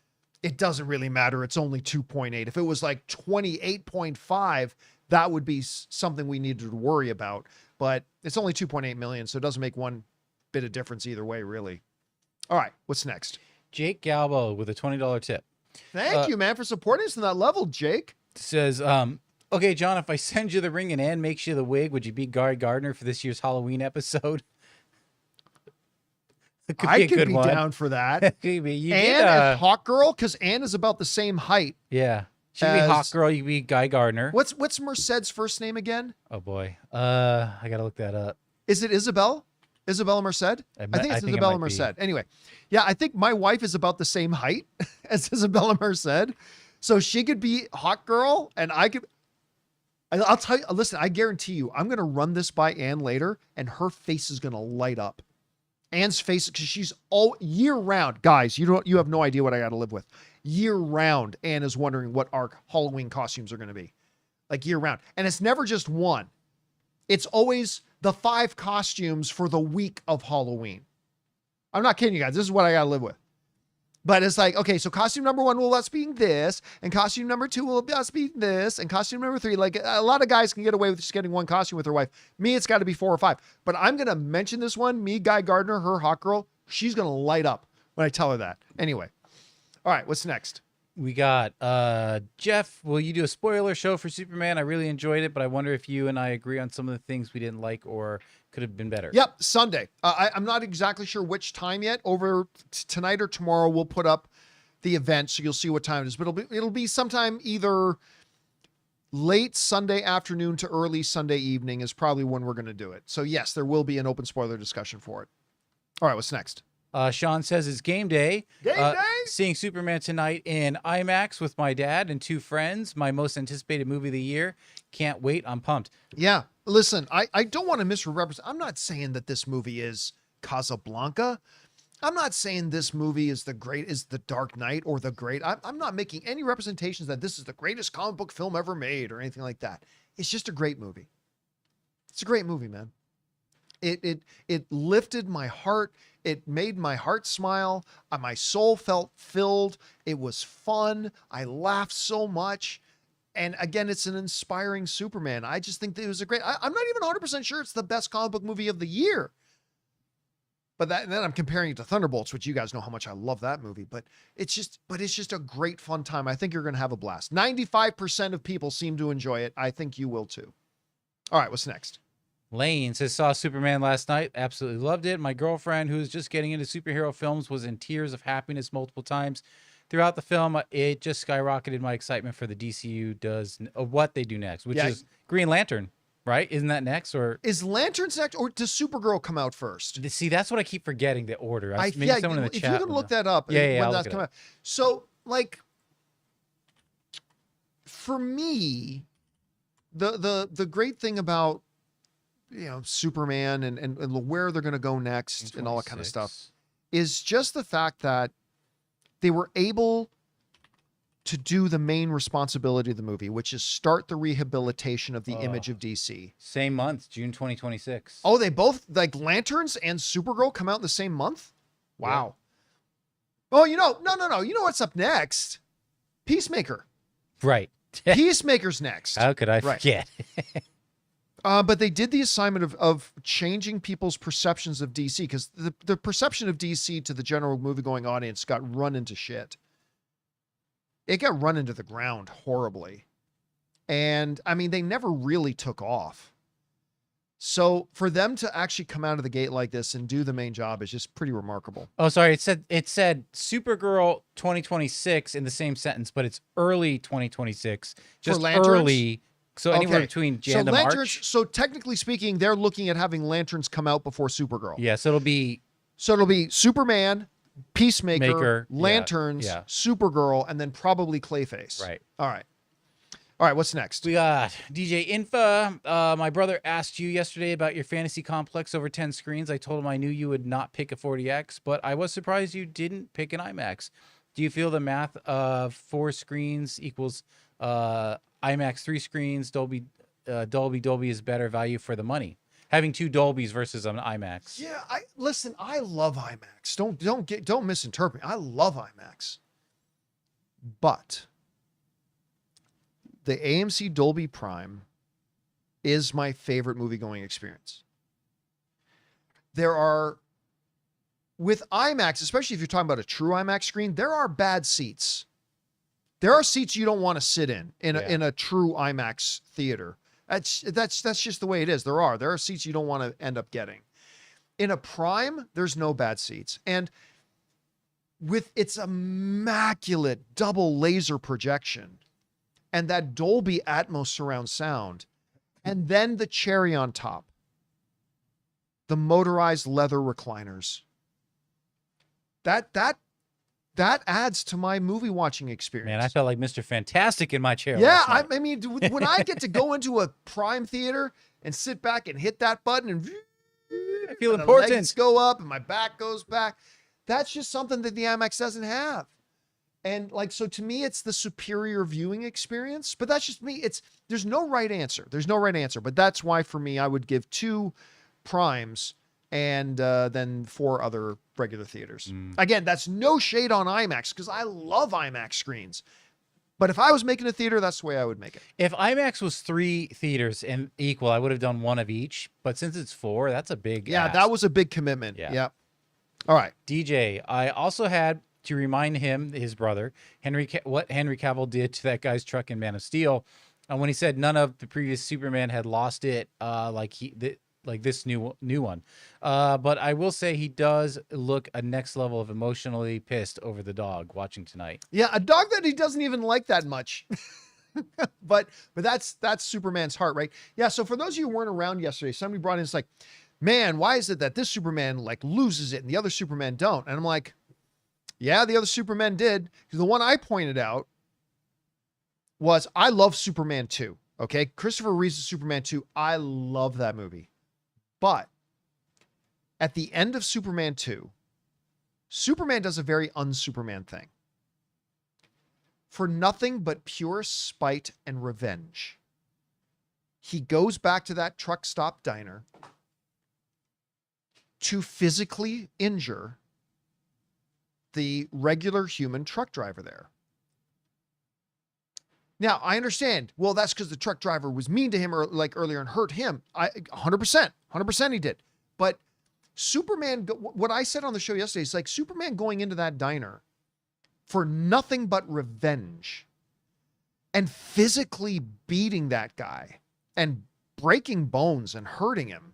it doesn't really matter. It's only 2.8. If it was like 28.5, that would be something we needed to worry about. But it's only 2.8 million, so it doesn't make one bit of difference either way, really. All right, what's next? Jake Galbo with a $20 tip. Thank you, man, for supporting us on that level, Jake. Says, okay, John, if I send you the ring and Ann makes you the wig, would you be Guy Gardner for this year's Halloween episode? I could be down for that. Ann is Hawk Girl, because Ann is about the same height. Yeah. She'd be Hawk Girl, you'd be Guy Gardner. What's Merced's first name again? Oh boy. I gotta look that up. Is it Isabel? Isabella Merced? I think it's Isabella Merced. Anyway. Yeah, I think my wife is about the same height as Isabella Merced. So she could be Hawk Girl and I'll tell you, listen, I guarantee you, I'm gonna run this by Ann later and her face is gonna light up. Ann's face, because she's all year round. Guys, you have no idea what I got to live with. Year round, Ann is wondering what our Halloween costumes are going to be. Like year round. And it's never just one. It's always the 5 costumes for the week of Halloween. I'm not kidding you guys. This is what I got to live with. But it's like, okay, so costume number 1 will us being this, and costume number 2 will us being this, and costume number 3, like a lot of guys can get away with just getting one costume with their wife. Me, it's got to be 4 or 5. But I'm going to mention this one, me, Guy Gardner, her Hawk Girl. She's going to light up when I tell her that. Anyway. All right, what's next? We got Jeff, will you do a spoiler show for Superman? I really enjoyed it, but I wonder if you and I agree on some of the things we didn't like or could have been better. Yep, Sunday. I'm not exactly sure which time yet. Over tonight or tomorrow, we'll put up the event, so you'll see what time it is. But it'll be sometime either late Sunday afternoon to early Sunday evening is probably when we're going to do it. So yes, there will be an open spoiler discussion for it. All right, what's next? Sean says it's game day. Game day? Seeing Superman tonight in IMAX with my dad and 2 friends. My most anticipated movie of the year. Can't wait. I'm pumped. Yeah. Listen, I don't want to misrepresent. I'm not saying that this movie is Casablanca. I'm not saying this movie is the Dark Knight or the great. I'm not making any representations that this is the greatest comic book film ever made or anything like that. It's just a great movie. It's a great movie, man. It lifted my heart. It made my heart smile. My soul felt filled. It was fun. I laughed so much. And again, it's an inspiring Superman. I just think that it was a great, I'm not even 100% sure it's the best comic book movie of the year. But then I'm comparing it to Thunderbolts, which you guys know how much I love that movie. But it's just a great fun time. I think you're going to have a blast. 95% of people seem to enjoy it. I think you will too. All right, what's next? Lane says, saw Superman last night. Absolutely loved it. My girlfriend, who's just getting into superhero films, was in tears of happiness multiple times. Throughout the film, it just skyrocketed my excitement for the DCU what they do next, which is Green Lantern, right? Isn't that next? Or is Lanterns next, or does Supergirl come out first? See, that's what I keep forgetting, the order. If you can look that up, when that's coming out. So, like, for me, the great thing about Superman and where they're going to go next and all that kind of stuff is just the fact that they were able to do the main responsibility of the movie, which is start the rehabilitation of the image of DC. Same month, June 2026. Oh, they both, like, Lanterns and Supergirl come out in the same month? Wow. Yeah. Oh, no. You know what's up next? Peacemaker. Right. Peacemaker's next. How could I Right. forget? But they did the assignment of changing people's perceptions of DC, because the perception of DC to the general movie-going audience got run into shit. It got run into the ground horribly. And, I mean, they never really took off. So for them to actually come out of the gate like this and do the main job is just pretty remarkable. Oh, sorry. It said Supergirl 2026 in the same sentence, but it's early 2026. Just Lanterns? early. So anywhere Okay. between Jan to March. So technically speaking, they're looking at having Lanterns come out before Supergirl. Yeah, so it'll be Superman, Peacemaker, Maker, Lanterns, yeah. Supergirl, and then probably Clayface. right. All right, what's next? We got DJ Infa. My brother asked you yesterday about your fantasy complex over 10 screens. I told him I knew you would not pick a 40X, but I was surprised you didn't pick an IMAX. Do you feel the math of 4 screens equals IMAX 3 screens, Dolby is better value for the money? Having 2 Dolbys versus an IMAX. Yeah, I love IMAX. Don't misinterpret me. I love IMAX. But the AMC Dolby Prime is my favorite movie-going experience. With IMAX, especially if you're talking about a true IMAX screen, there are bad seats. There are seats you don't want to sit in a true IMAX theater. That's just the way it is. There are seats you don't want to end up getting. In a Prime, there's no bad seats. And with its immaculate double laser projection and that Dolby Atmos surround sound, and then the cherry on top, the motorized leather recliners, that adds to my movie watching experience. Man, I felt like Mr. Fantastic in my chair. Yeah, last night. I mean, when I get to go into a Prime theater and sit back and hit that button and I feel my important. legs go up and my back goes back, that's just something that the IMAX doesn't have. And so to me, it's the superior viewing experience, but that's just me. There's no right answer. But that's why for me, I would give 2 Primes and then 4 other regular theaters. Again, that's no shade on IMAX, because I love IMAX screens. But if I was making a theater, that's the way I would make it. If IMAX was 3 theaters and equal, I would have done 1 of each. But since it's 4, that's a big ask. That was a big commitment. Yeah. Yep. All right. DJ, I also had to remind him, his brother, what Henry Cavill did to that guy's truck in Man of Steel. When he said none of the previous Superman had lost it like this new one. But I will say he does look a next level of emotionally pissed over the dog watching tonight. Yeah, a dog that he doesn't even like that much. but that's Superman's heart, right? Yeah, so for those of you who weren't around yesterday, somebody brought in, it's like, man, why is it that this Superman loses it and the other Superman don't? And I'm like, yeah, the other Superman did. The one I pointed out was, I love Superman 2. Okay, Christopher Reeve's Superman 2. I love that movie. But at the end of Superman 2, Superman does a very un-Superman thing. For nothing but pure spite and revenge, he goes back to that truck stop diner to physically injure the regular human truck driver there. Now, I understand. Well, that's because the truck driver was mean to him earlier and hurt him. 100% he did. But Superman, what I said on the show yesterday is Superman going into that diner for nothing but revenge and physically beating that guy and breaking bones and hurting him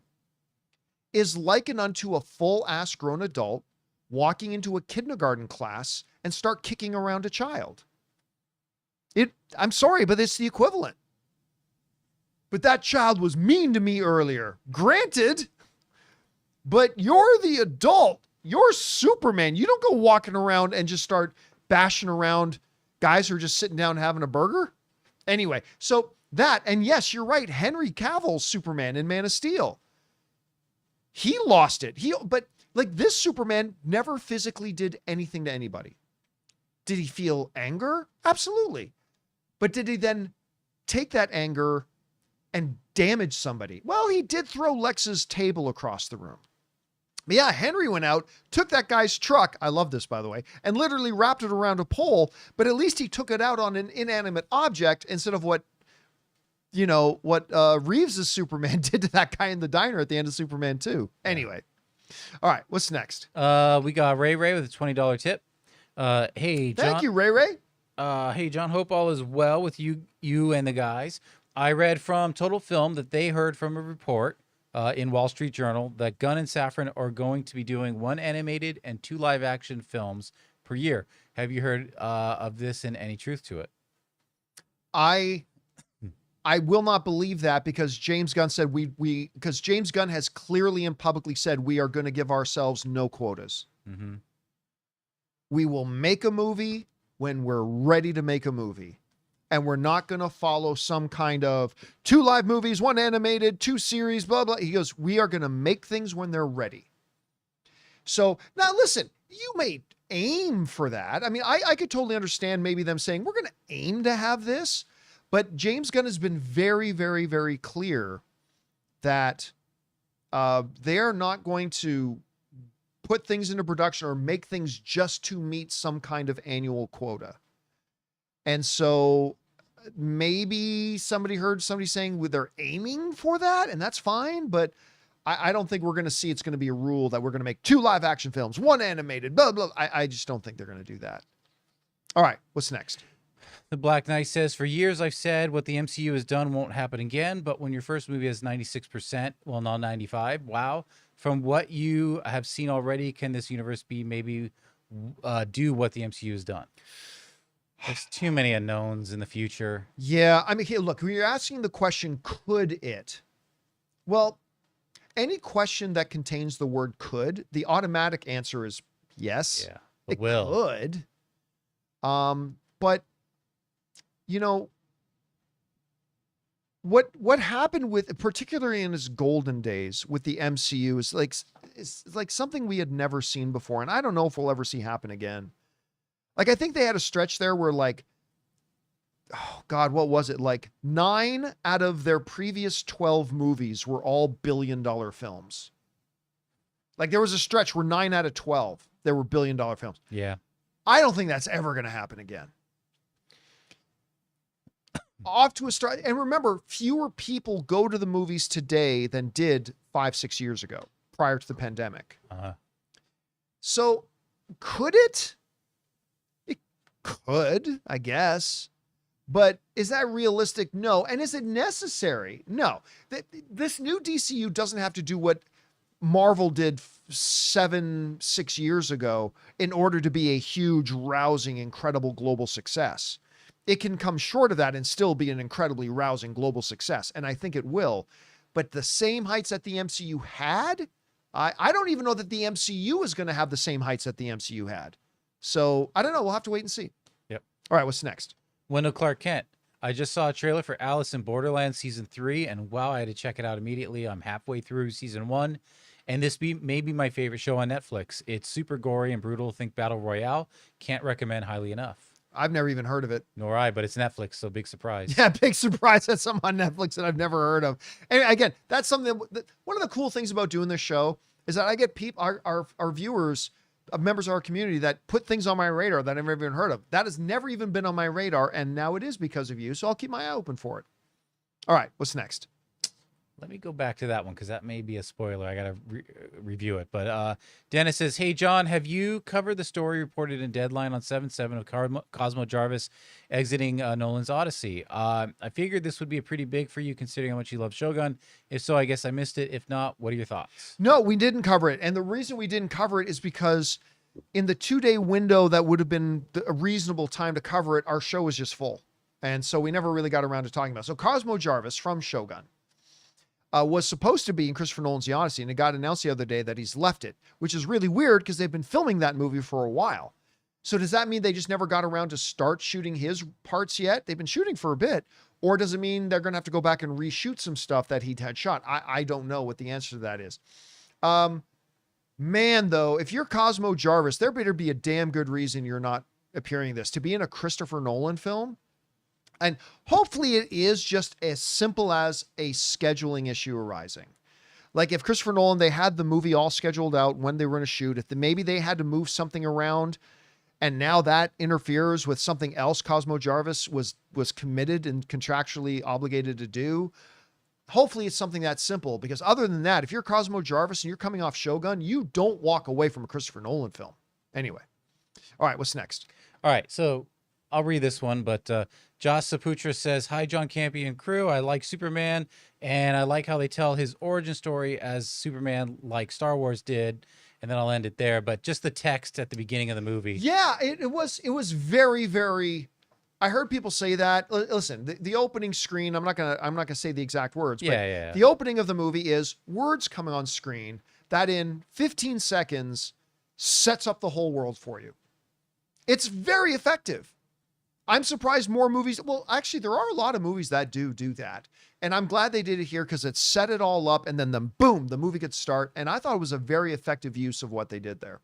is likened unto a full-ass grown adult walking into a kindergarten class and start kicking around a child. I'm sorry, but it's the equivalent. But that child was mean to me earlier. Granted, but you're the adult. You're Superman. You don't go walking around and just start bashing around guys who are just sitting down having a burger. Anyway, so that, and yes, you're right. Henry Cavill's Superman in Man of Steel. He lost it. But this Superman never physically did anything to anybody. Did he feel anger? Absolutely. But did he then take that anger and damage somebody? Well, he did throw Lex's table across the room. But yeah, Henry went out, took that guy's truck. I love this, by the way, and literally wrapped it around a pole. But at least he took it out on an inanimate object instead of what Reeves' Superman did to that guy in the diner at the end of Superman 2. Anyway. All right. What's next? We got Ray with a $20 tip. Hey, John. Thank you, Ray. Hey, John, hope all is well with you and the guys. I read from Total Film that they heard from a report in Wall Street Journal that Gunn and Safran are going to be doing 1 animated and 2 live-action films per year. Have you heard of this and any truth to it? I will not believe that because James Gunn said because James Gunn has clearly and publicly said we are going to give ourselves no quotas. Mm-hmm. We will make a movie when we're ready to make a movie. And we're not going to follow some kind of 2 live movies, 1 animated, 2 series, blah, blah. He goes, we are going to make things when they're ready. So now listen, you may aim for that. I mean, I could totally understand maybe them saying, we're going to aim to have this. But James Gunn has been very, very, very clear that they are not going to put things into production or make things just to meet some kind of annual quota. And so maybe somebody heard somebody saying they're aiming for that, and that's fine. But I don't think we're going to see it's going to be a rule that we're going to make 2 live action films, 1 animated, blah, blah. I just don't think they're going to do that. All right, what's next? The Black Knight says, for years I've said what the MCU has done won't happen again, but when your first movie has 96%, well, now 95, wow. From what you have seen already, can this universe be maybe do what the MCU has done? There's too many unknowns in the future. Yeah, I mean, look, when you're asking the question, could it? Well, any question that contains the word could, the automatic answer is yes. Yeah, it will. Could. But what happened with, particularly in its golden days with the MCU, is like something we had never seen before, and I don't know if we'll ever see happen again. Like, I think they had a stretch there where, like, oh God, what was it? Like 9 out of their previous 12 movies were all billion-dollar films. Like, there was a stretch where 9 out of 12 there were billion-dollar films. Yeah. I don't think that's ever going to happen again. Off to a start. And remember, fewer people go to the movies today than did 5-6 years ago, prior to the pandemic. So could it? It could, I guess. But is that realistic? No. And is it necessary? No. This new DCU doesn't have to do what Marvel did 6 years ago in order to be a huge, rousing, incredible global success. It can come short of that and still be an incredibly rousing global success. And I think it will. But the same heights that the MCU had, I don't even know that the MCU is going to have the same heights that the MCU had. So I don't know. We'll have to wait and see. Yep. All right. What's next? Wendell Clark Kent. I just saw a trailer for Alice in Borderland season 3, and wow, I had to check it out immediately. I'm halfway through season 1, and this may be my favorite show on Netflix. It's super gory and brutal. Think Battle Royale. Can't recommend highly enough. I've never even heard of it. Nor I, but it's Netflix, so big surprise. Yeah, big surprise. That's something on Netflix that I've never heard of. And again, that's something that one of the cool things about doing this show is that I get people, our viewers, members of our community that put things on my radar that I've never even heard of. That has never even been on my radar, and now it is because of you. So I'll keep my eye open for it. All right, what's next? Let me go back to that one because that may be a spoiler. I got to review it. But Dennis says, hey, John, have you covered the story reported in Deadline on 7/7 of Cosmo Jarvis exiting Nolan's Odyssey? I figured this would be a pretty big for you considering how much you love Shogun. If so, I guess I missed it. If not, what are your thoughts? No, we didn't cover it. And the reason we didn't cover it is because in the 2-day window that would have been a reasonable time to cover it, our show was just full. And so we never really got around to talking about it. So Cosmo Jarvis from Shogun was supposed to be in Christopher Nolan's The Odyssey, and it got announced the other day that he's left it, which is really weird because they've been filming that movie for a while. So does that mean they just never got around to start shooting his parts yet? They've been shooting for a bit. Or does it mean they're going to have to go back and reshoot some stuff that he had shot? I don't know what the answer to that is. Man, though, if you're Cosmo Jarvis, there better be a damn good reason you're not appearing in this. To be in a Christopher Nolan film, and hopefully it is just as simple as a scheduling issue arising. Like if Christopher Nolan, they had the movie all scheduled out when they were going to shoot, if maybe they had to move something around and now that interferes with something else Cosmo Jarvis was committed and contractually obligated to do. Hopefully it's something that simple, because other than that, if you're Cosmo Jarvis and you're coming off Shogun, you don't walk away from a Christopher Nolan film. Anyway. All right, what's next? All right, so I'll read this one, but Josh Saputra says, "Hi, John Campea and crew. I like Superman, and I like how they tell his origin story as Superman, like Star Wars did." And then I'll end it there. But just the text at the beginning of the movie. Yeah, it was very, very. I heard people say that. Listen, the opening screen. I'm not gonna say the exact words. But Yeah. The opening of the movie is words coming on screen that in 15 seconds sets up the whole world for you. It's very effective. I'm surprised more movies. Well, actually, there are a lot of movies that do that. And I'm glad they did it here because it set it all up. And then boom, the movie could start. And I thought it was a very effective use of what they did there.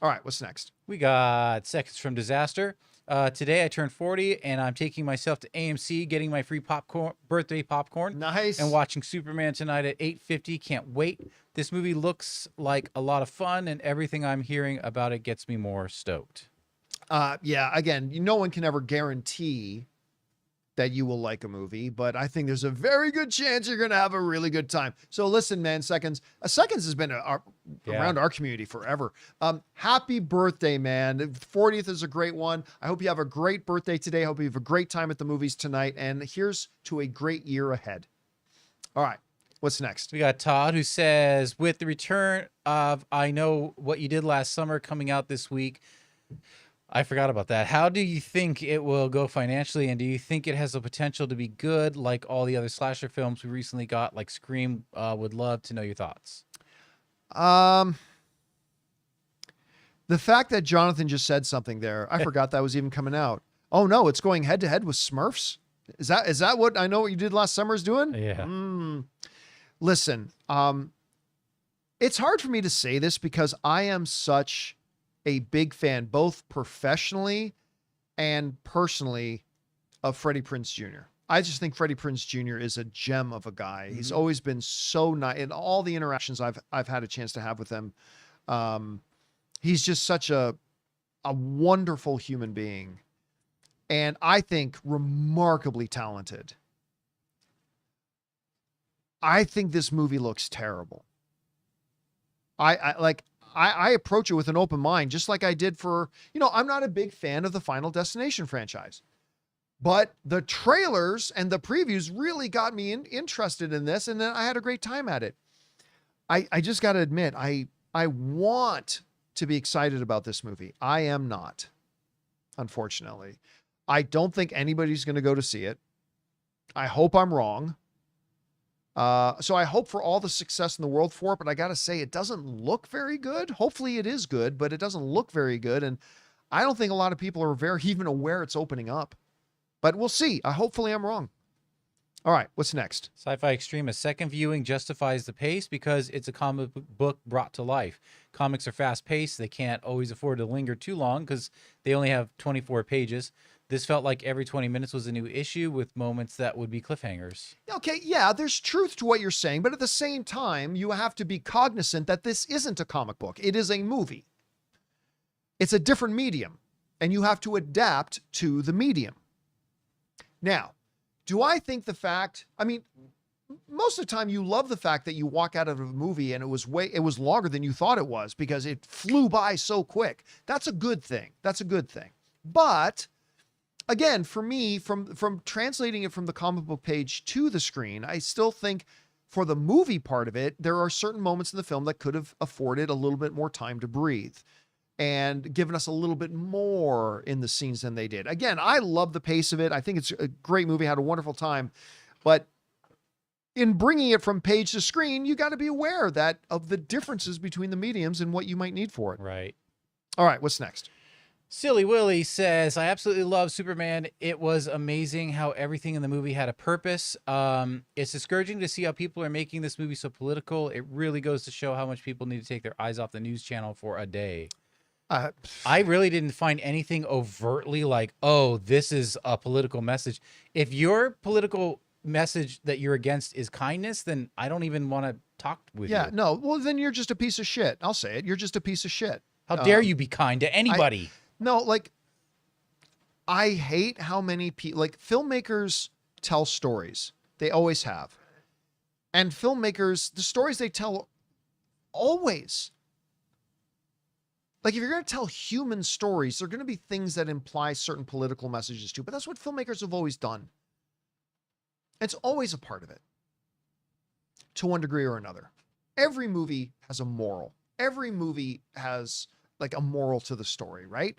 All right, what's next? We got Seconds from Disaster. Today I turned 40 and I'm taking myself to AMC, getting my free birthday popcorn. Nice. And watching Superman tonight at 8:50. Can't wait. This movie looks like a lot of fun, and everything I'm hearing about it gets me more stoked. Yeah, again, no one can ever guarantee that you will like a movie, but I think there's a very good chance you're going to have a really good time. So listen, man, Seconds has been around our community forever. Happy birthday, man. 40th is a great one. I hope you have a great birthday today. I hope you have a great time at the movies tonight. And here's to a great year ahead. All right. What's next? We got Todd, who says, with the return of I Know What You Did Last Summer coming out this week, I forgot about that. How do you think it will go financially, and do you think it has the potential to be good like all the other slasher films we recently got, like Scream? Would love to know your thoughts. The fact that Jonathan just said something there, I forgot that was even coming out. Oh no, it's going head to head with Smurfs. Is that what I Know What You Did Last Summer is doing? Yeah. Listen, it's hard for me to say this because I am such a big fan, both professionally and personally, of Freddie Prinze Jr. I just think Freddie Prinze Jr. is a gem of a guy. He's always been so nice in all the interactions I've had a chance to have with him. He's just such a wonderful human being, and I think remarkably talented. I think this movie looks terrible. I approach it with an open mind, just like I did for, I'm not a big fan of the Final Destination franchise, but the trailers and the previews really got me interested in this. And then I had a great time at it. I just got to admit, I want to be excited about this movie. I am not, unfortunately. I don't think anybody's going to go to see it. I hope I'm wrong. So I hope for all the success in the world for it, but I got to say, it doesn't look very good. Hopefully it is good, but it doesn't look very good. And I don't think a lot of people are very even aware it's opening up, but we'll see. Hopefully I'm wrong. All right. What's next? Sci-Fi Extreme, a second viewing justifies the pace because it's a comic book brought to life. Comics are fast paced. They can't always afford to linger too long because they only have 24 pages. This felt like every 20 minutes was a new issue with moments that would be cliffhangers. Okay, yeah, there's truth to what you're saying, but at the same time, you have to be cognizant that this isn't a comic book. It is a movie. It's a different medium, and you have to adapt to the medium. Now, do I think most of the time you love the fact that you walk out of a movie and it was longer than you thought it was because it flew by so quick. That's a good thing. But again, for me, from translating it from the comic book page to the screen, I still think for the movie part of it, there are certain moments in the film that could have afforded a little bit more time to breathe and given us a little bit more in the scenes than they did. Again, I love the pace of it. I think it's a great movie. I had a wonderful time. But in bringing it from page to screen, you got to be aware of the differences between the mediums and what you might need for it. Right. All right, what's next? Silly Willy says, I absolutely love Superman. It was amazing how everything in the movie had a purpose. It's discouraging to see how people are making this movie so political. It really goes to show how much people need to take their eyes off the news channel for a day. I really didn't find anything overtly like, oh, this is a political message. If your political message that you're against is kindness, then I don't even want to talk with you. Yeah, no. Well, then you're just a piece of shit. I'll say it. You're just a piece of shit. How dare you be kind to anybody? No, like, I hate how many people, like, filmmakers tell stories. They always have. And filmmakers, the stories they tell always, like, if you're going to tell human stories, there are going to be things that imply certain political messages too. But that's what filmmakers have always done. It's always a part of it, to one degree or another. Every movie has a moral. Every movie has, like, a moral to the story, right?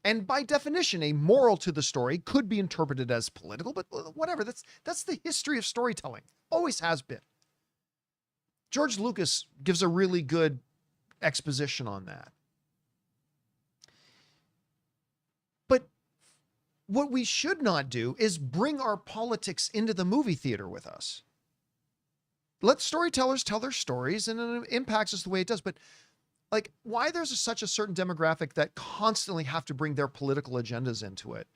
And by definition, a moral to the story could be interpreted as political, but whatever. That's the history of storytelling. Always has been. George Lucas gives a really good exposition on that. But what we should not do is bring our politics into the movie theater with us. Let storytellers tell their stories, and it impacts us the way it does. But, like, why there's such a certain demographic that constantly have to bring their political agendas into it?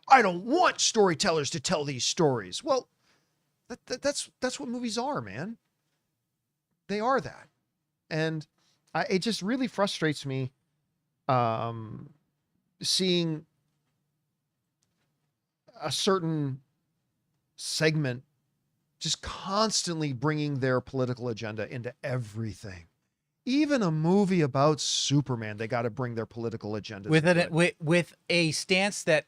I don't want storytellers to tell these stories. Well, that's what movies are, man. They are that. And it just really frustrates me seeing a certain segment just constantly bringing their political agenda into everything. Even a movie about Superman, they got to bring their political agenda with a stance that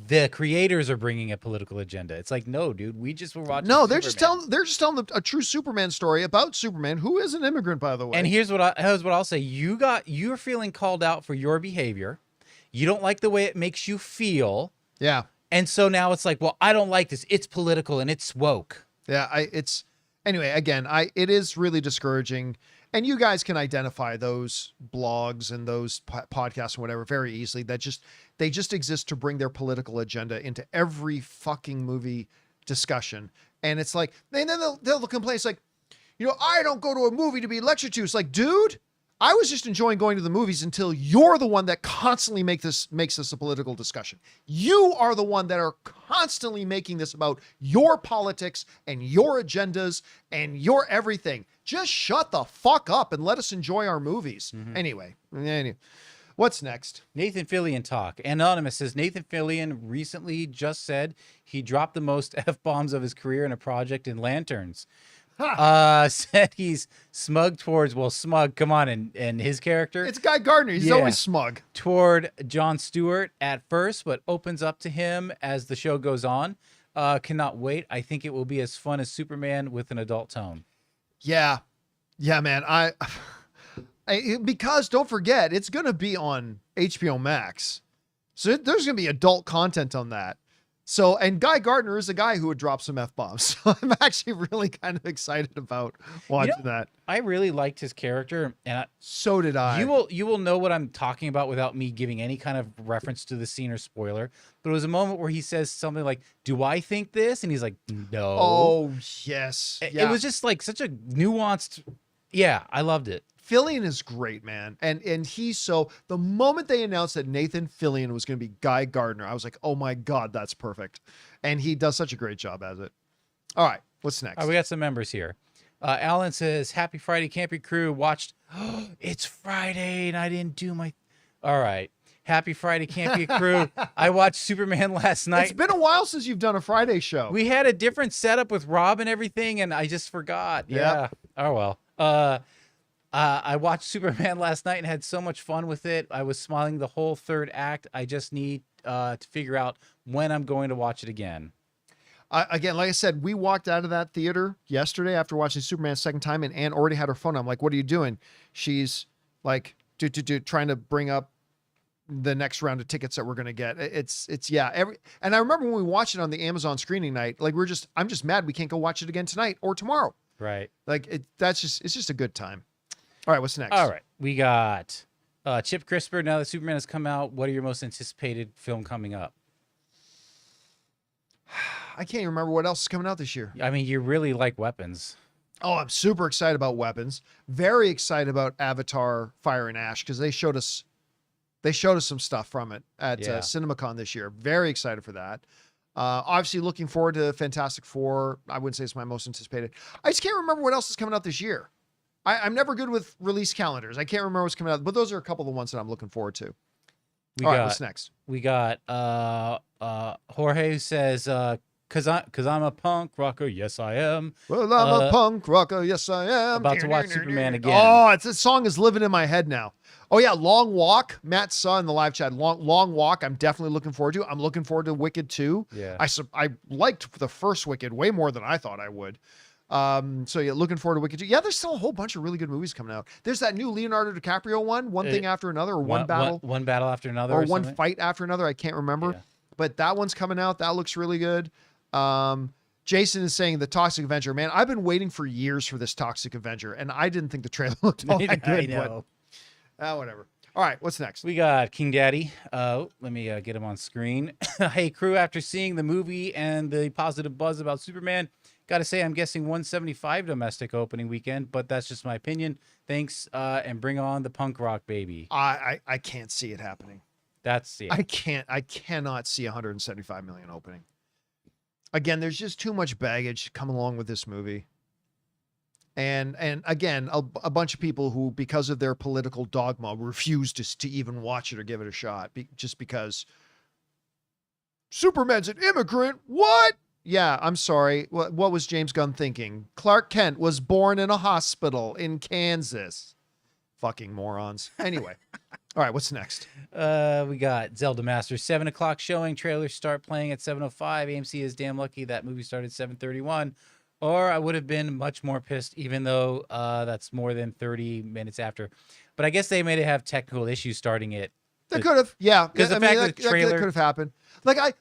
the creators are bringing a political agenda. It's like, no, dude, we just were watching. No, Superman. they're just telling a true Superman story about Superman, who is an immigrant, by the way. And here's what I'll say: you're feeling called out for your behavior. You don't like the way it makes you feel. Yeah. And so now it's like, well, I don't like this. It's political and it's woke. Yeah. Anyway, again, it is really discouraging. And you guys can identify those blogs and those podcasts and whatever very easily. They just exist to bring their political agenda into every fucking movie discussion. And it's like, and then they'll complain. It's like, I don't go to a movie to be lectured to. It's like, dude, I was just enjoying going to the movies until you're the one that constantly makes this a political discussion. You are the one that are constantly making this about your politics and your agendas and your everything. Just shut the fuck up and let us enjoy our movies. Mm-hmm. Anyway, what's next? Nathan Fillion talk. Anonymous says Nathan Fillion recently just said he dropped the most F-bombs of his career in a project in Lanterns. Said he's smug towards, smug, come on, and his character. It's Guy Gardner. He's always smug. Toward Jon Stewart at first, but opens up to him as the show goes on. Cannot wait. I think it will be as fun as Superman with an adult tone. Yeah. Yeah, man. Because don't forget, it's going to be on HBO Max. So there's going to be adult content on that. So, and Guy Gardner is a guy who would drop some F-bombs. So I'm actually really kind of excited about watching that. I really liked his character, and so did I. You will know what I'm talking about without me giving any kind of reference to the scene or spoiler. But it was a moment where he says something like, "Do I think this?" And he's like, "No." Oh, yes. It was just like such a nuanced. Yeah, I loved it. Fillion is great, man. And the moment they announced that Nathan Fillion was going to be Guy Gardner, I was like, oh my God, that's perfect. And he does such a great job as it. All right, what's next? All right, we got some members here. Alan says, happy Friday, Campy Crew. Watched, it's Friday and I didn't do my, all right. Happy Friday, Campy Crew. I watched Superman last night. It's been a while since you've done a Friday show. We had a different setup with Rob and everything, and I just forgot. Yeah. Yep. Oh, well. I watched Superman last night and had so much fun with it. I was smiling the whole third act. I just need to figure out when I'm going to watch it again. Again, like I said, we walked out of that theater yesterday after watching Superman a second time, and Ann already had her phone. I'm like, what are you doing? She's like, trying to bring up the next round of tickets that we're going to get. And I remember when we watched it on the Amazon screening night, like I'm just mad we can't go watch it again tonight or tomorrow. Right. Like it's just a good time. All right, what's next? All right, we got Chip Crisper. Now that Superman has come out, what are your most anticipated film coming up? I can't even remember what else is coming out this year. I mean, you really like Weapons. Oh, I'm super excited about Weapons. Very excited about Avatar: Fire and Ash because they showed us some stuff from it at CinemaCon this year. Very excited for that. Obviously looking forward to Fantastic Four. I wouldn't say it's my most anticipated. I just can't remember what else is coming out this year. I'm never good with release calendars. I can't remember what's coming out, but those are a couple of the ones that I'm looking forward to. All right, what's next? We got Jorge says, cause I'm a punk rocker. Yes, I am. Well, I'm a punk rocker. Yes, I am. About to watch Superman again. Oh, this song is living in my head now. Oh yeah, Long Walk. Matt saw in the live chat. Long Walk. I'm definitely looking forward to. I'm looking forward to Wicked 2. Yeah. I liked the first Wicked way more than I thought I would. So yeah, looking forward to Wicked 2. Yeah, there's still a whole bunch of really good movies coming out. There's that new Leonardo DiCaprio one thing after another, or one battle after another, or one fight after another. I can't remember, Yeah. but that one's coming out. That looks really good. Jason is saying the Toxic Avenger. Man, I've been waiting for years for this Toxic Avenger, and I didn't think the trailer looked all that good. I know. But, whatever. All right, what's next? We got King Daddy. Let me get him on screen. Hey, crew, after seeing the movie and the positive buzz about Superman, got to say I'm guessing 175 domestic opening weekend, but that's just my opinion. Thanks, and bring on the punk rock, baby. I can't see it happening. That's it. I cannot see 175 million opening. Again, there's just too much baggage coming along with this movie. And again, a bunch of people who, because of their political dogma, refuse to even watch it or give it a shot, just because Superman's an immigrant. What? Yeah, I'm sorry. What was James Gunn thinking? Clark Kent was born in a hospital in Kansas. Fucking morons. Anyway. All right, what's next? We got Zelda Masters, 7 o'clock showing. Trailers start playing at 7:05. AMC is damn lucky that movie started 7:31. Or I would have been much more pissed, even though that's more than 30 minutes after. But I guess they may have technical issues starting it. They could have, yeah. Because the fact that the trailer that could have happened. Like I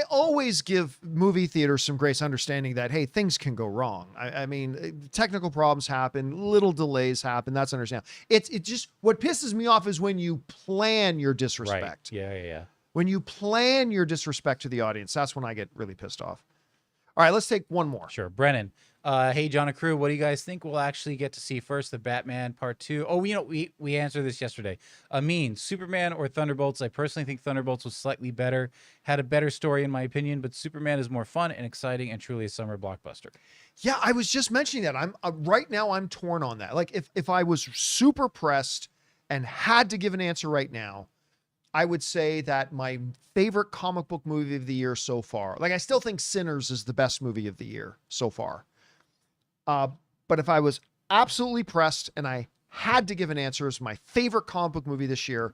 always give movie theaters some grace, understanding that hey, things can go wrong. I mean, technical problems happen, little delays happen. That's understandable. It's just what pisses me off is when you plan your disrespect. Right. Yeah. When you plan your disrespect to the audience, that's when I get really pissed off. All right, let's take one more. Sure. Brennan. Hey, John and crew, what do you guys think we'll actually get to see first? The Batman Part 2. Oh, we answered this yesterday. Amin, Superman or Thunderbolts? I personally think Thunderbolts was slightly better, had a better story in my opinion, but Superman is more fun and exciting and truly a summer blockbuster. Yeah, I was just mentioning that. I'm right now I'm torn on that. Like if I was super pressed and had to give an answer right now, I would say that my favorite comic book movie of the year so far, like I still think Sinners is the best movie of the year so far. But if I was absolutely pressed and I had to give an answer as my favorite comic book movie this year,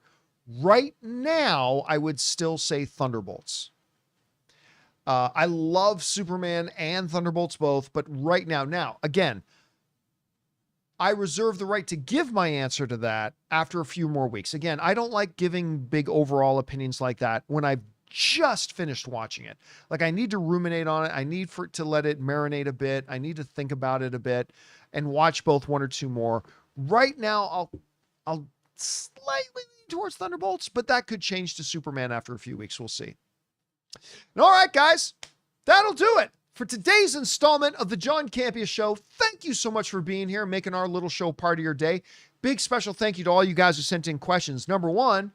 right now, I would still say Thunderbolts. I love Superman and Thunderbolts both, but right now, again, I reserve the right to give my answer to that after a few more weeks. Again, I don't like giving big overall opinions like that when I've just finished watching it. Like I need to ruminate on it. I need to let it marinate a bit. I need to think about it a bit and watch both one or two more. Right now, I'll slightly lean towards Thunderbolts, but that could change to Superman after a few weeks. We'll see. And all right, guys, that'll do it for today's installment of the John Campea Show. Thank you so much for being here and making our little show part of your day. Big special thank you to all you guys who sent in questions. Number one,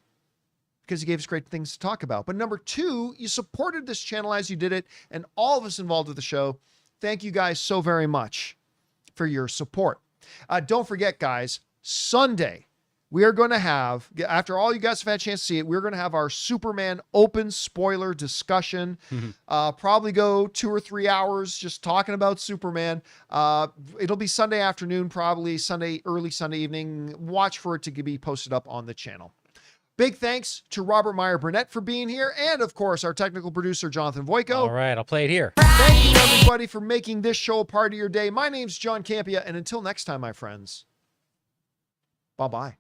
because you gave us great things to talk about. But number two, you supported this channel as you did it, and all of us involved with the show. Thank you guys so very much for your support. Don't forget, guys, Sunday, we are going to have, after all you guys have had a chance to see it, we're going to have our Superman open spoiler discussion. Probably go 2 or 3 hours just talking about Superman. It'll be Sunday afternoon, probably early Sunday evening. Watch for it to be posted up on the channel. Big thanks to Robert Meyer Burnett for being here. And of course, our technical producer, Jonathan Voico. All right, I'll play it here. Thank you, everybody, for making this show a part of your day. My name's John Campea. And until next time, my friends, bye-bye.